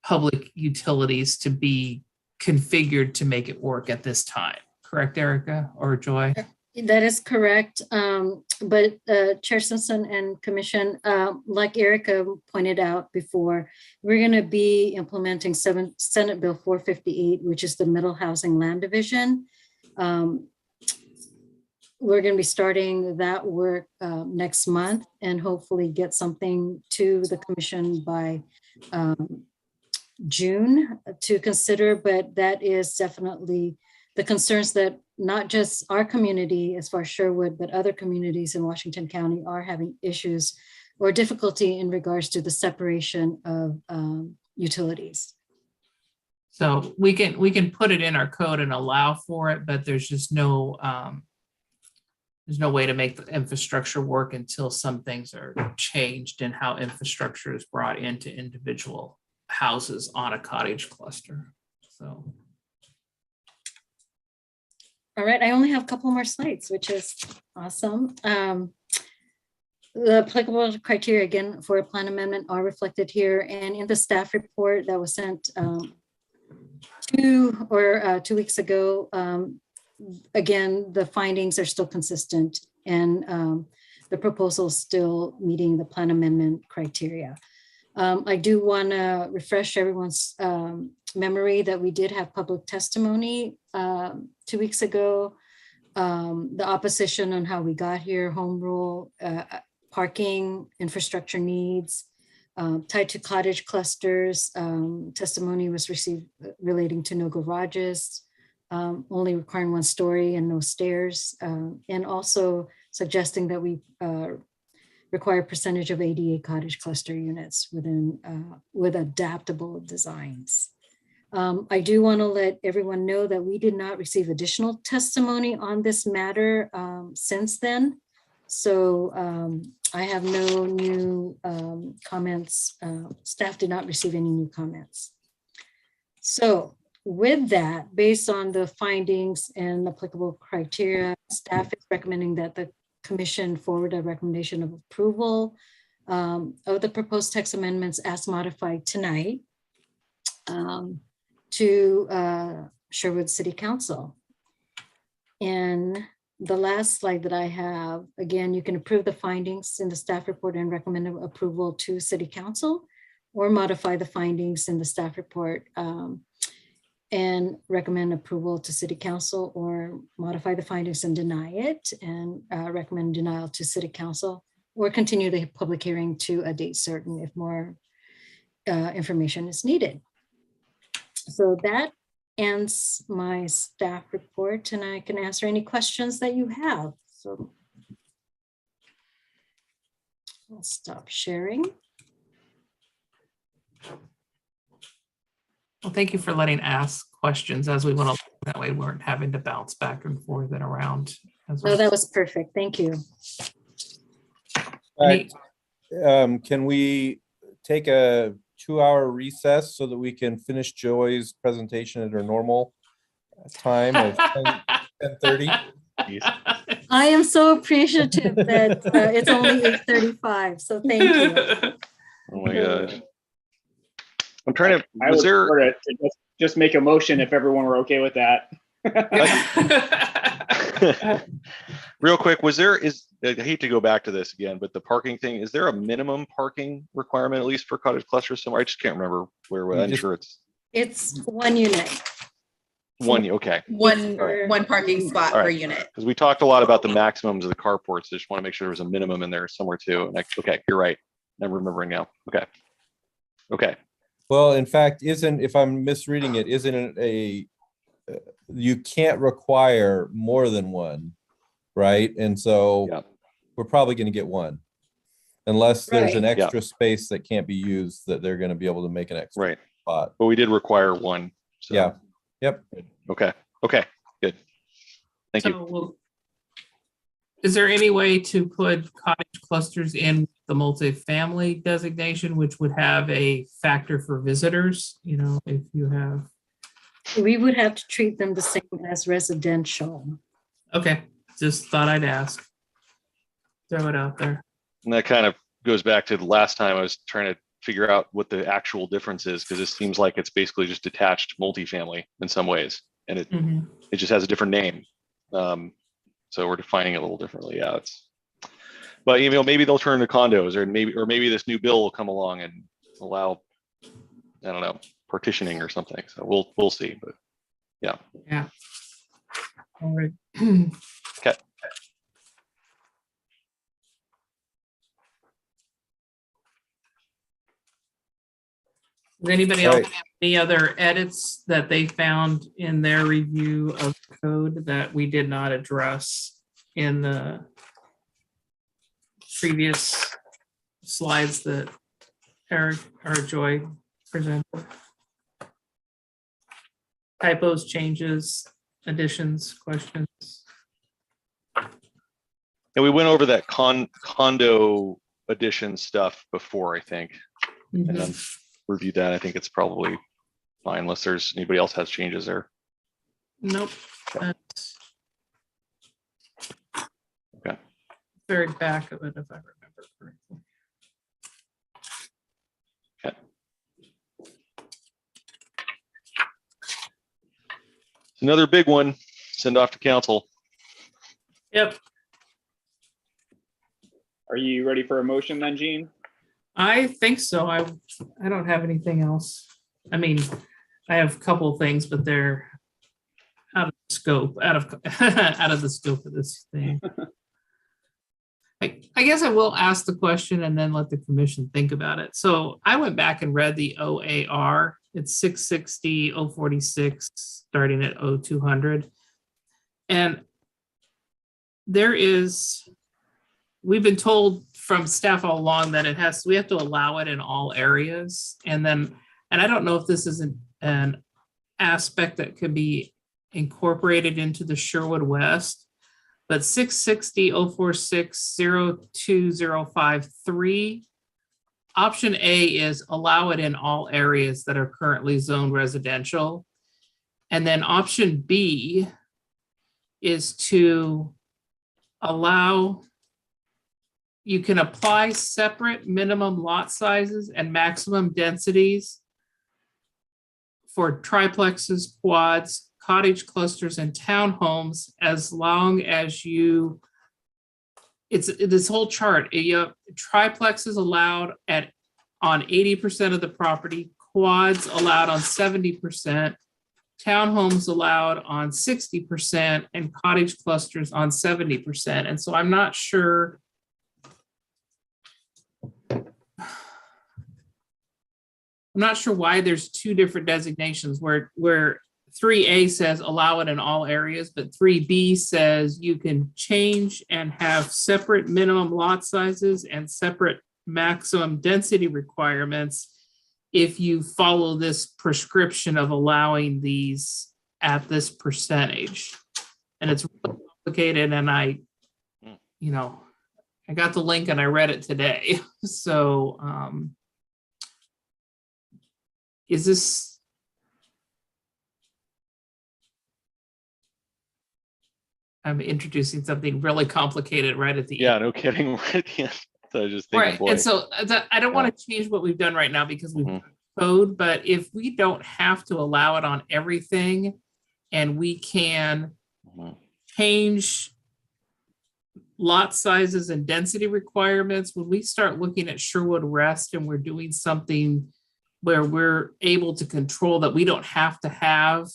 public utilities to be configured to make it work at this time. Correct, Erica or Joy? That is correct. But Chair Simpson and Commission, like Erica pointed out before, we're going to be implementing Senate Bill 458, which is the Middle Housing Land Division. We're going to be starting that work next month and hopefully get something to the Commission by June to consider. But that is definitely the concerns that not just our community as far as Sherwood, but other communities in Washington County are having issues or difficulty in regards to the separation of utilities. So we can put it in our code and allow for it, but there's just no way to make the infrastructure work until some things are changed in how infrastructure is brought into individual houses on a cottage cluster. So. All right, I only have a couple more slides, which is awesome. The applicable criteria, again, for a plan amendment are reflected here. And in the staff report that was sent 2 weeks ago, again, the findings are still consistent and the proposal is still meeting the plan amendment criteria. I do want to refresh everyone's memory that we did have public testimony 2 weeks ago. The opposition on how we got here, home rule, parking, infrastructure needs, tied to cottage clusters. Testimony was received relating to no garages, only requiring 1 story and no stairs, and also suggesting that we require percentage of ADA cottage cluster units within with adaptable designs. I do want to let everyone know that we did not receive additional testimony on this matter since then. So I have no new comments. Staff did not receive any new comments. So with that, based on the findings and applicable criteria, staff is recommending that the Commission forward a recommendation of approval of the proposed text amendments as modified tonight to Sherwood City Council. And the last slide that I have, again, you can approve the findings in the staff report and recommend approval to City Council, or modify the findings in the staff report and recommend approval to City Council, or modify the findings and deny it and recommend denial to City Council, or continue the public hearing to a date certain if more information is needed. So that ends my staff report, and I can answer any questions that you have. So I'll stop sharing. Well, thank you for letting ask questions as we went along. That way we weren't having to bounce back and forth and around. No, that was perfect. Thank you. Can we take a 2-hour recess so that we can finish Joy's presentation at her normal time of 10:30? I am so appreciative that it's only 8:35. So thank you. Oh my gosh. I'm trying to, I was there, would just make a motion if everyone were okay with that. real quick, was there, I hate to go back to this again, but the parking thing, is there a minimum parking requirement, at least for cottage clusters somewhere? I just can't remember where, I'm sure It's 1 unit. Okay. One parking spot per unit. Because we talked a lot about the maximums of the carports. I just want to make sure there was a minimum in there somewhere too. And okay, you're right. I'm remembering now. Okay. Well, in fact, if I'm misreading it, isn't it you can't require more than one, right? And so Yeah. we're probably going to get one. Unless there's an Right. extra space that can't be used, that they're going to be able to make an extra Right. spot. But we did require one. So. Yeah. Yep. Okay. Okay. Good. Thank you. So, is there any way to put cottage clusters in the multifamily designation, which would have a factor for visitors? You know, if you have, We would have to treat them the same as residential. okay, just thought I'd ask. Throw it out there. And that kind of goes back to the last time I was trying to figure out what the actual difference is, because it seems like it's basically just detached multifamily in some ways, and it just has a different name. So we're defining it a little differently. Yeah, but you know, maybe they'll turn to condos, or maybe this new bill will come along and allow, I don't know, partitioning or something. So we'll see. But yeah. Yeah. All right. Okay. Does anybody All else right. have any other edits that they found in their review of code that we did not address in the previous slides that Eric or Joy presented? Typos, changes, additions, questions? And we went over that condo addition stuff before, I think, and then reviewed that. I think it's probably fine unless there's anybody else has changes there. Nope. That's Okay. very back of it, if I remember correctly. Okay. Another big one, send off to council. Yep. Are you ready for a motion then, Gene? I think so. I don't have anything else. I mean, I have a couple of things, but they're out of scope, out of the scope of this thing. I guess I will ask the question and then let the commission think about it. So I went back and read the OAR. It's 660 046 starting at 0200. And we've been told from staff all along that we have to allow it in all areas. And I don't know if this is an aspect that could be incorporated into the Sherwood West, but 660 046 02053, option A is allow it in all areas that are currently zoned residential. And then option B is to allow, you can apply separate minimum lot sizes and maximum densities for triplexes, quads, cottage clusters, and townhomes, as long as it's this whole chart. Triplexes allowed on 80% of the property, quads allowed on 70%, townhomes allowed on 60%, and cottage clusters on 70%. And so I'm not sure. I'm not sure why there's two different designations where 3A says allow it in all areas, but 3B says you can change and have separate minimum lot sizes and separate maximum density requirements if you follow this prescription of allowing these at this percentage. And it's really complicated, and I got the link and I read it today. So is this, I'm introducing something really complicated right at the end. Yeah, no kidding. Right. So I was just thinking, Right. boy. And so I don't want to change what we've done right now because we've code, but if we don't have to allow it on everything and we can change lot sizes and density requirements, when we start looking at Sherwood West and we're doing something where we're able to control that, we don't have to have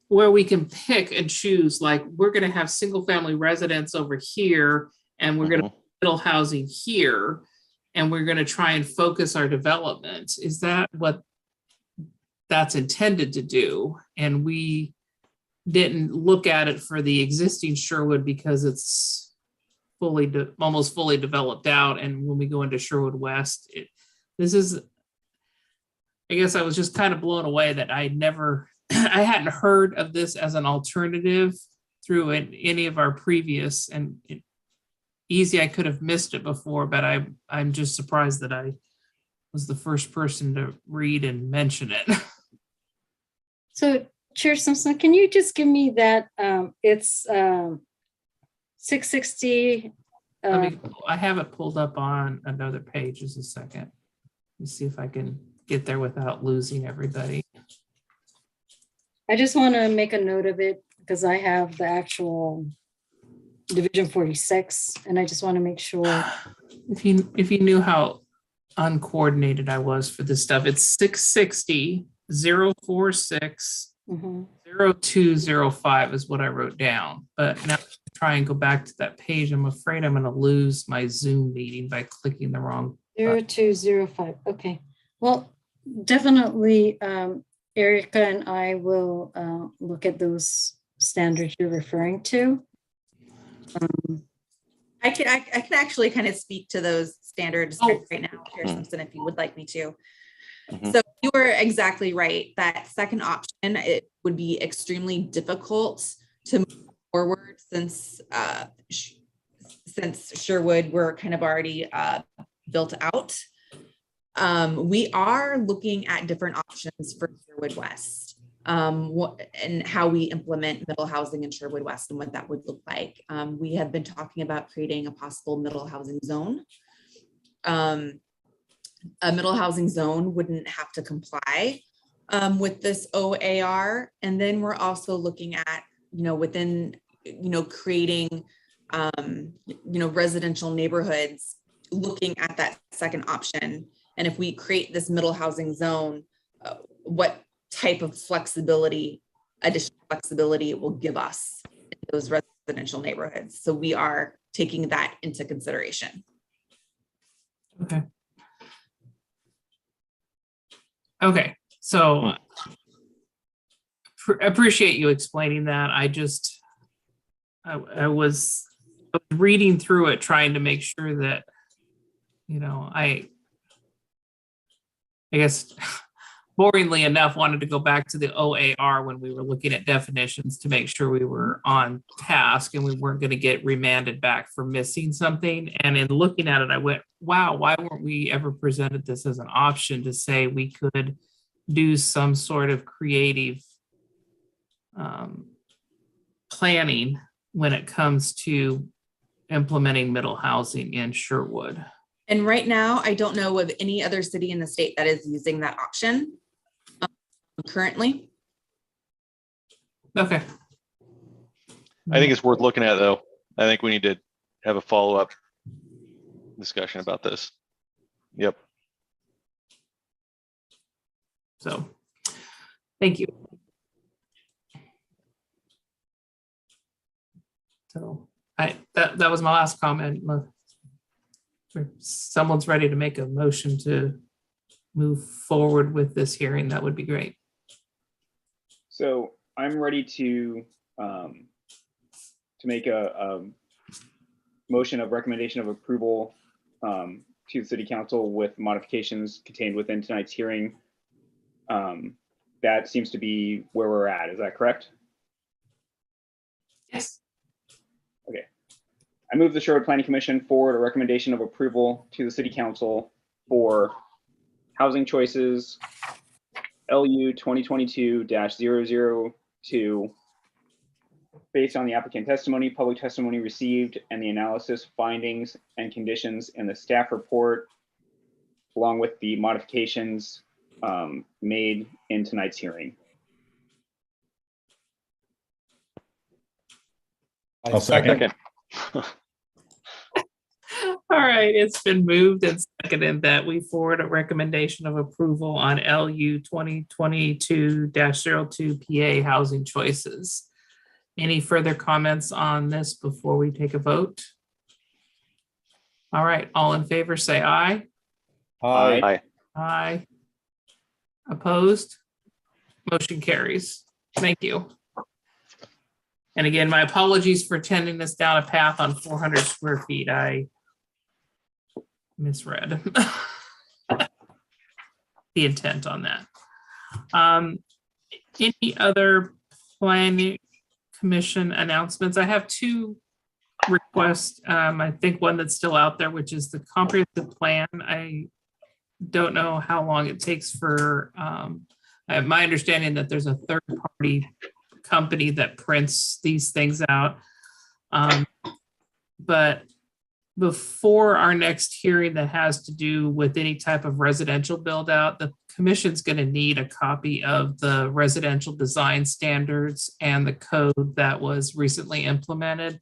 where we can pick and choose, like we're going to have single family residence over here and we're going to have middle housing here. and we're going to try and focus our development. Is that what that's intended to do? And we didn't look at it for the existing Sherwood because it's almost fully developed out. And when we go into Sherwood West, this is, I guess I was just kind of blown away that I hadn't heard of this as an alternative through any of our previous, and easy, I could have missed it before, but I'm just surprised that I was the first person to read and mention it. So Chair Simpson, can you just give me that, it's 660. I have it pulled up on another page. Just a second. Let me see if I can get there without losing everybody. I just want to make a note of it because I have the actual Division 46, and I just want to make sure. If you knew how uncoordinated I was for this stuff, it's 660 046 0205 is what I wrote down. But now to try and go back to that page, I'm afraid I'm going to lose my Zoom meeting by clicking the wrong 0205. Okay. Well, definitely, Erica and I will look at those standards you're referring to. I can actually kind of speak to those standards right now, Chair Simpson, if you would like me to. So you were exactly right. That second option, it would be extremely difficult to move forward since Sherwood we're kind of already built out. We are looking at different options for Sherwood West, and how we implement middle housing in Sherwood West and what that would look like. We have been talking about creating a possible middle housing zone. A middle housing zone wouldn't have to comply with this OAR. And then we're also looking at, within, creating, residential neighborhoods, looking at that second option. And if we create this middle housing zone, what type of flexibility, additional flexibility it will give us in those residential neighborhoods. So we are taking that into consideration. Okay. Okay, so appreciate you explaining that. I was reading through it, trying to make sure that, I guess boringly enough, wanted to go back to the OAR when we were looking at definitions to make sure we were on task and we weren't going to get remanded back for missing something. And in looking at it, I went, wow, why weren't we ever presented this as an option to say we could do some sort of creative planning when it comes to implementing middle housing in Sherwood? And right now, I don't know of any other city in the state that is using that option currently. Okay. I think it's worth looking at, though. I think we need to have a follow-up discussion about this. Yep. So, thank you. So, that was my last comment. If someone's ready to make a motion to move forward with this hearing, that would be great. So I'm ready to make a motion of recommendation of approval to the City Council with modifications contained within tonight's hearing. That seems to be where we're at. Is that correct? Yes. Okay. I move the Sherwood Planning Commission forward a recommendation of approval to the City Council for housing choices LU 2022-002 based on the applicant testimony, public testimony received, and the analysis, findings, and conditions in the staff report, along with the modifications made in tonight's hearing. I'll second. All right, it's been moved and seconded that we forward a recommendation of approval on LU 2022-02 PA housing choices. Any further comments on this before we take a vote? All right, all in favor, say aye. Hi. Aye. Aye. Opposed? Motion carries. Thank you. And again, my apologies for tending this down a path on 400 square feet. I misread the intent on that. Any other planning commission announcements? I have two requests. I think one that's still out there, which is the comprehensive plan. I don't know how long it takes for, I have my understanding that there's a third party company that prints these things out. But before our next hearing that has to do with any type of residential build out, the commission's going to need a copy of the residential design standards and the code that was recently implemented.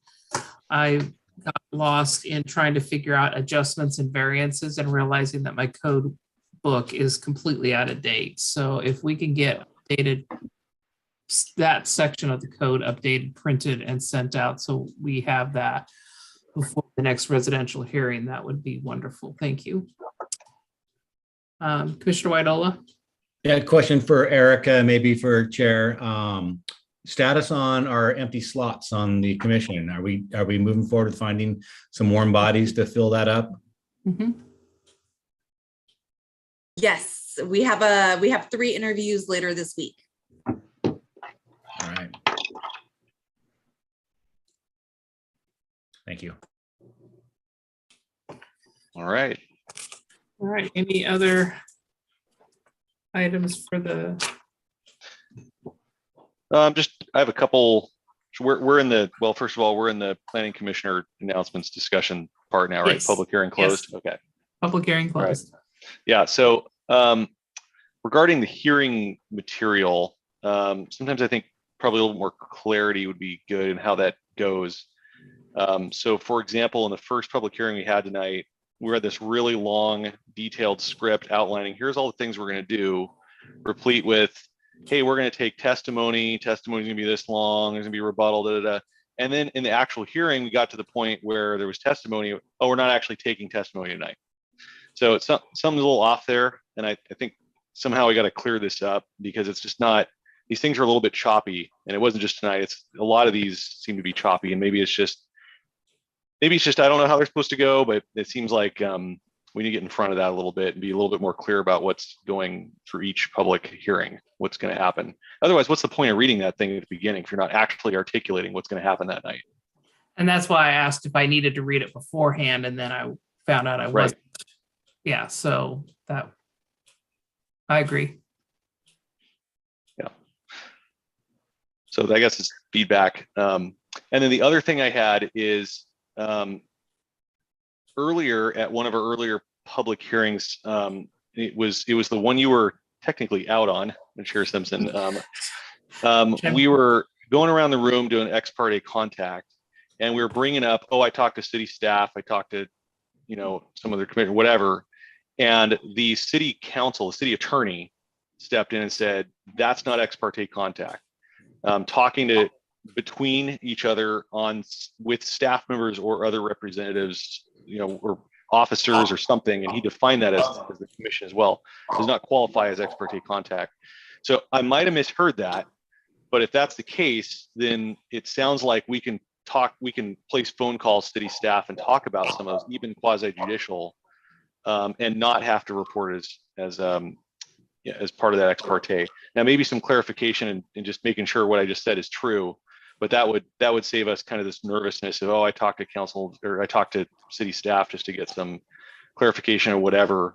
I got lost in trying to figure out adjustments and variances and realizing that my code book is completely out of date. So if we can get updated, that section of the code updated, printed, and sent out, so we have that before the next residential hearing, that would be wonderful. Thank you. Commissioner Whiteola? Yeah, question for Erica, maybe for Chair. Status on our empty slots on the commission. Are we moving forward with finding some warm bodies to fill that up? Mm-hmm. Yes, we have 3 interviews later this week. All right. Thank you. All right. All right, any other items for the? I have a couple. We're in the, well, first of all, we're in the planning commissioner announcements discussion part now, right? Yes. Public hearing closed. Yes. Okay. Public hearing closed. Yeah. So regarding the hearing material, sometimes I think probably a little more clarity would be good in how that goes. So for example, in the first public hearing we had tonight, we had this really long, detailed script outlining, here's all the things we're going to do, replete with, hey, we're going to take testimony. Testimony is going to be this long. There's going to be rebuttal, da, da, da. And then in the actual hearing, we got to the point where there was testimony. Oh, we're not actually taking testimony tonight. So it's something's a little off there. And I think somehow we got to clear this up, because it's just not, these things are a little bit choppy. And it wasn't just tonight. It's a lot of these seem to be choppy, and maybe it's just, I don't know how they're supposed to go, but it seems like we need to get in front of that a little bit and be a little bit more clear about what's going through each public hearing, what's going to happen. Otherwise, what's the point of reading that thing at the beginning if you're not actually articulating what's going to happen that night? And that's why I asked if I needed to read it beforehand, and then I found out I wasn't. Yeah, so that, I agree. Yeah. So I guess it's feedback. And then the other thing I had is, earlier at one of our earlier public hearings, it was the one you were technically out on, Chair Simpson. We were going around the room doing ex parte contact, and we were bringing up, oh, I talked to city staff, I talked to, some other committee, whatever, and the city council, the city attorney, stepped in and said, that's not ex parte contact. Talking to between each other with staff members or other representatives, or officers or something, and he defined that as the commission as well, does not qualify as ex parte contact. So I might have misheard that, but if that's the case, then it sounds like we can place phone calls to city staff and talk about some of those, even quasi judicial, and not have to report as part of that ex parte. Now, maybe some clarification and just making sure what I just said is true. But that would save us kind of this nervousness of, oh, I talked to council or I talked to city staff just to get some clarification or whatever.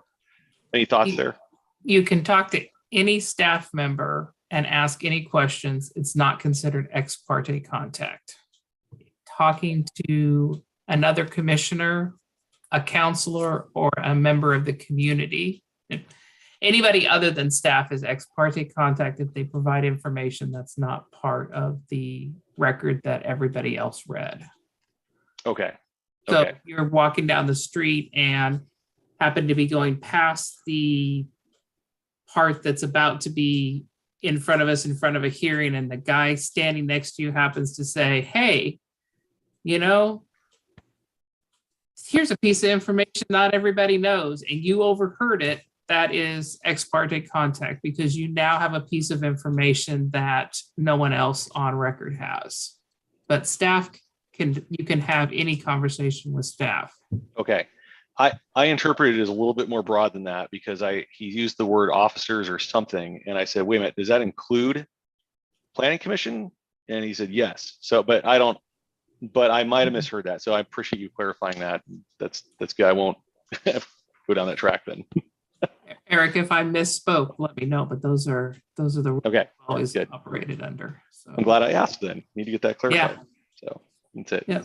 Any thoughts there? You can talk to any staff member and ask any questions. It's not considered ex parte contact. Talking to another commissioner, a counselor, or a member of the community, anybody other than staff is ex parte contact if they provide information that's not part of the record that everybody else read. Okay. So if you're walking down the street and happen to be going past the part that's about to be in front of us, in front of a hearing, and the guy standing next to you happens to say, hey, here's a piece of information not everybody knows, and you overheard it, that is ex parte contact, because you now have a piece of information that no one else on record has. But staff you can have any conversation with staff. Okay. I interpreted it as a little bit more broad than that, because he used the word officers or something. And I said, wait a minute, does that include planning commission? And he said, yes. So, but I might've misheard that. So I appreciate you clarifying that. That's good. I won't go down that track then. Eric, if I misspoke, let me know, but those are the rules Okay. I've always Good. operated under. So I'm glad I asked then. Need to get that clarified. Yeah. So that's it. Yeah.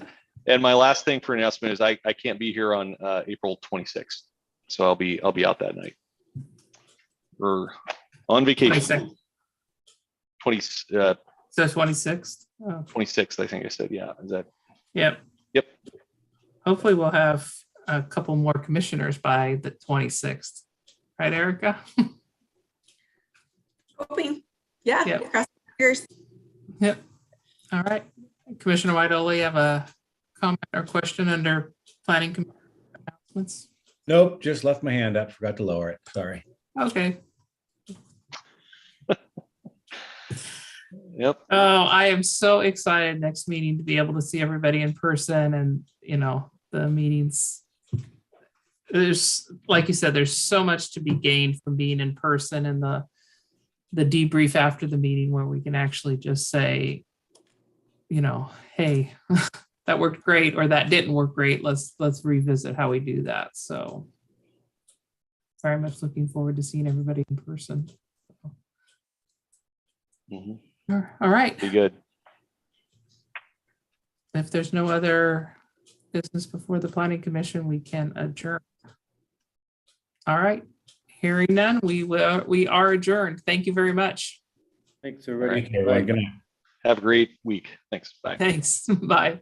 And my last thing for announcement is I can't be here on April 26th. So I'll be out that night. We're on vacation. 20 so 26th. Oh, 26th, I think I said. Yeah. Is that? yep. Yep. Hopefully we'll have a couple more commissioners by the 26th. Right, Erica? Hoping. Yeah. Yep. Cross fingers. Yep. All right. Commissioner Whitehall, you have a comment or question under planning announcements? Nope, just left my hand up, forgot to lower it. Sorry. Okay. Yep. Oh, I am so excited next meeting to be able to see everybody in person, and the meetings. There's, like you said, there's so much to be gained from being in person, and the debrief after the meeting where we can actually just say, hey, that worked great, or that didn't work great. Let's revisit how we do that. So very much looking forward to seeing everybody in person. Mm-hmm. All right. Be good. If there's no other business before the planning commission, we can adjourn. All right. Hearing none, we are adjourned. Thank you very much. Thanks, everybody. All right. Good night. Have a great week. Thanks. Bye. Thanks. Bye.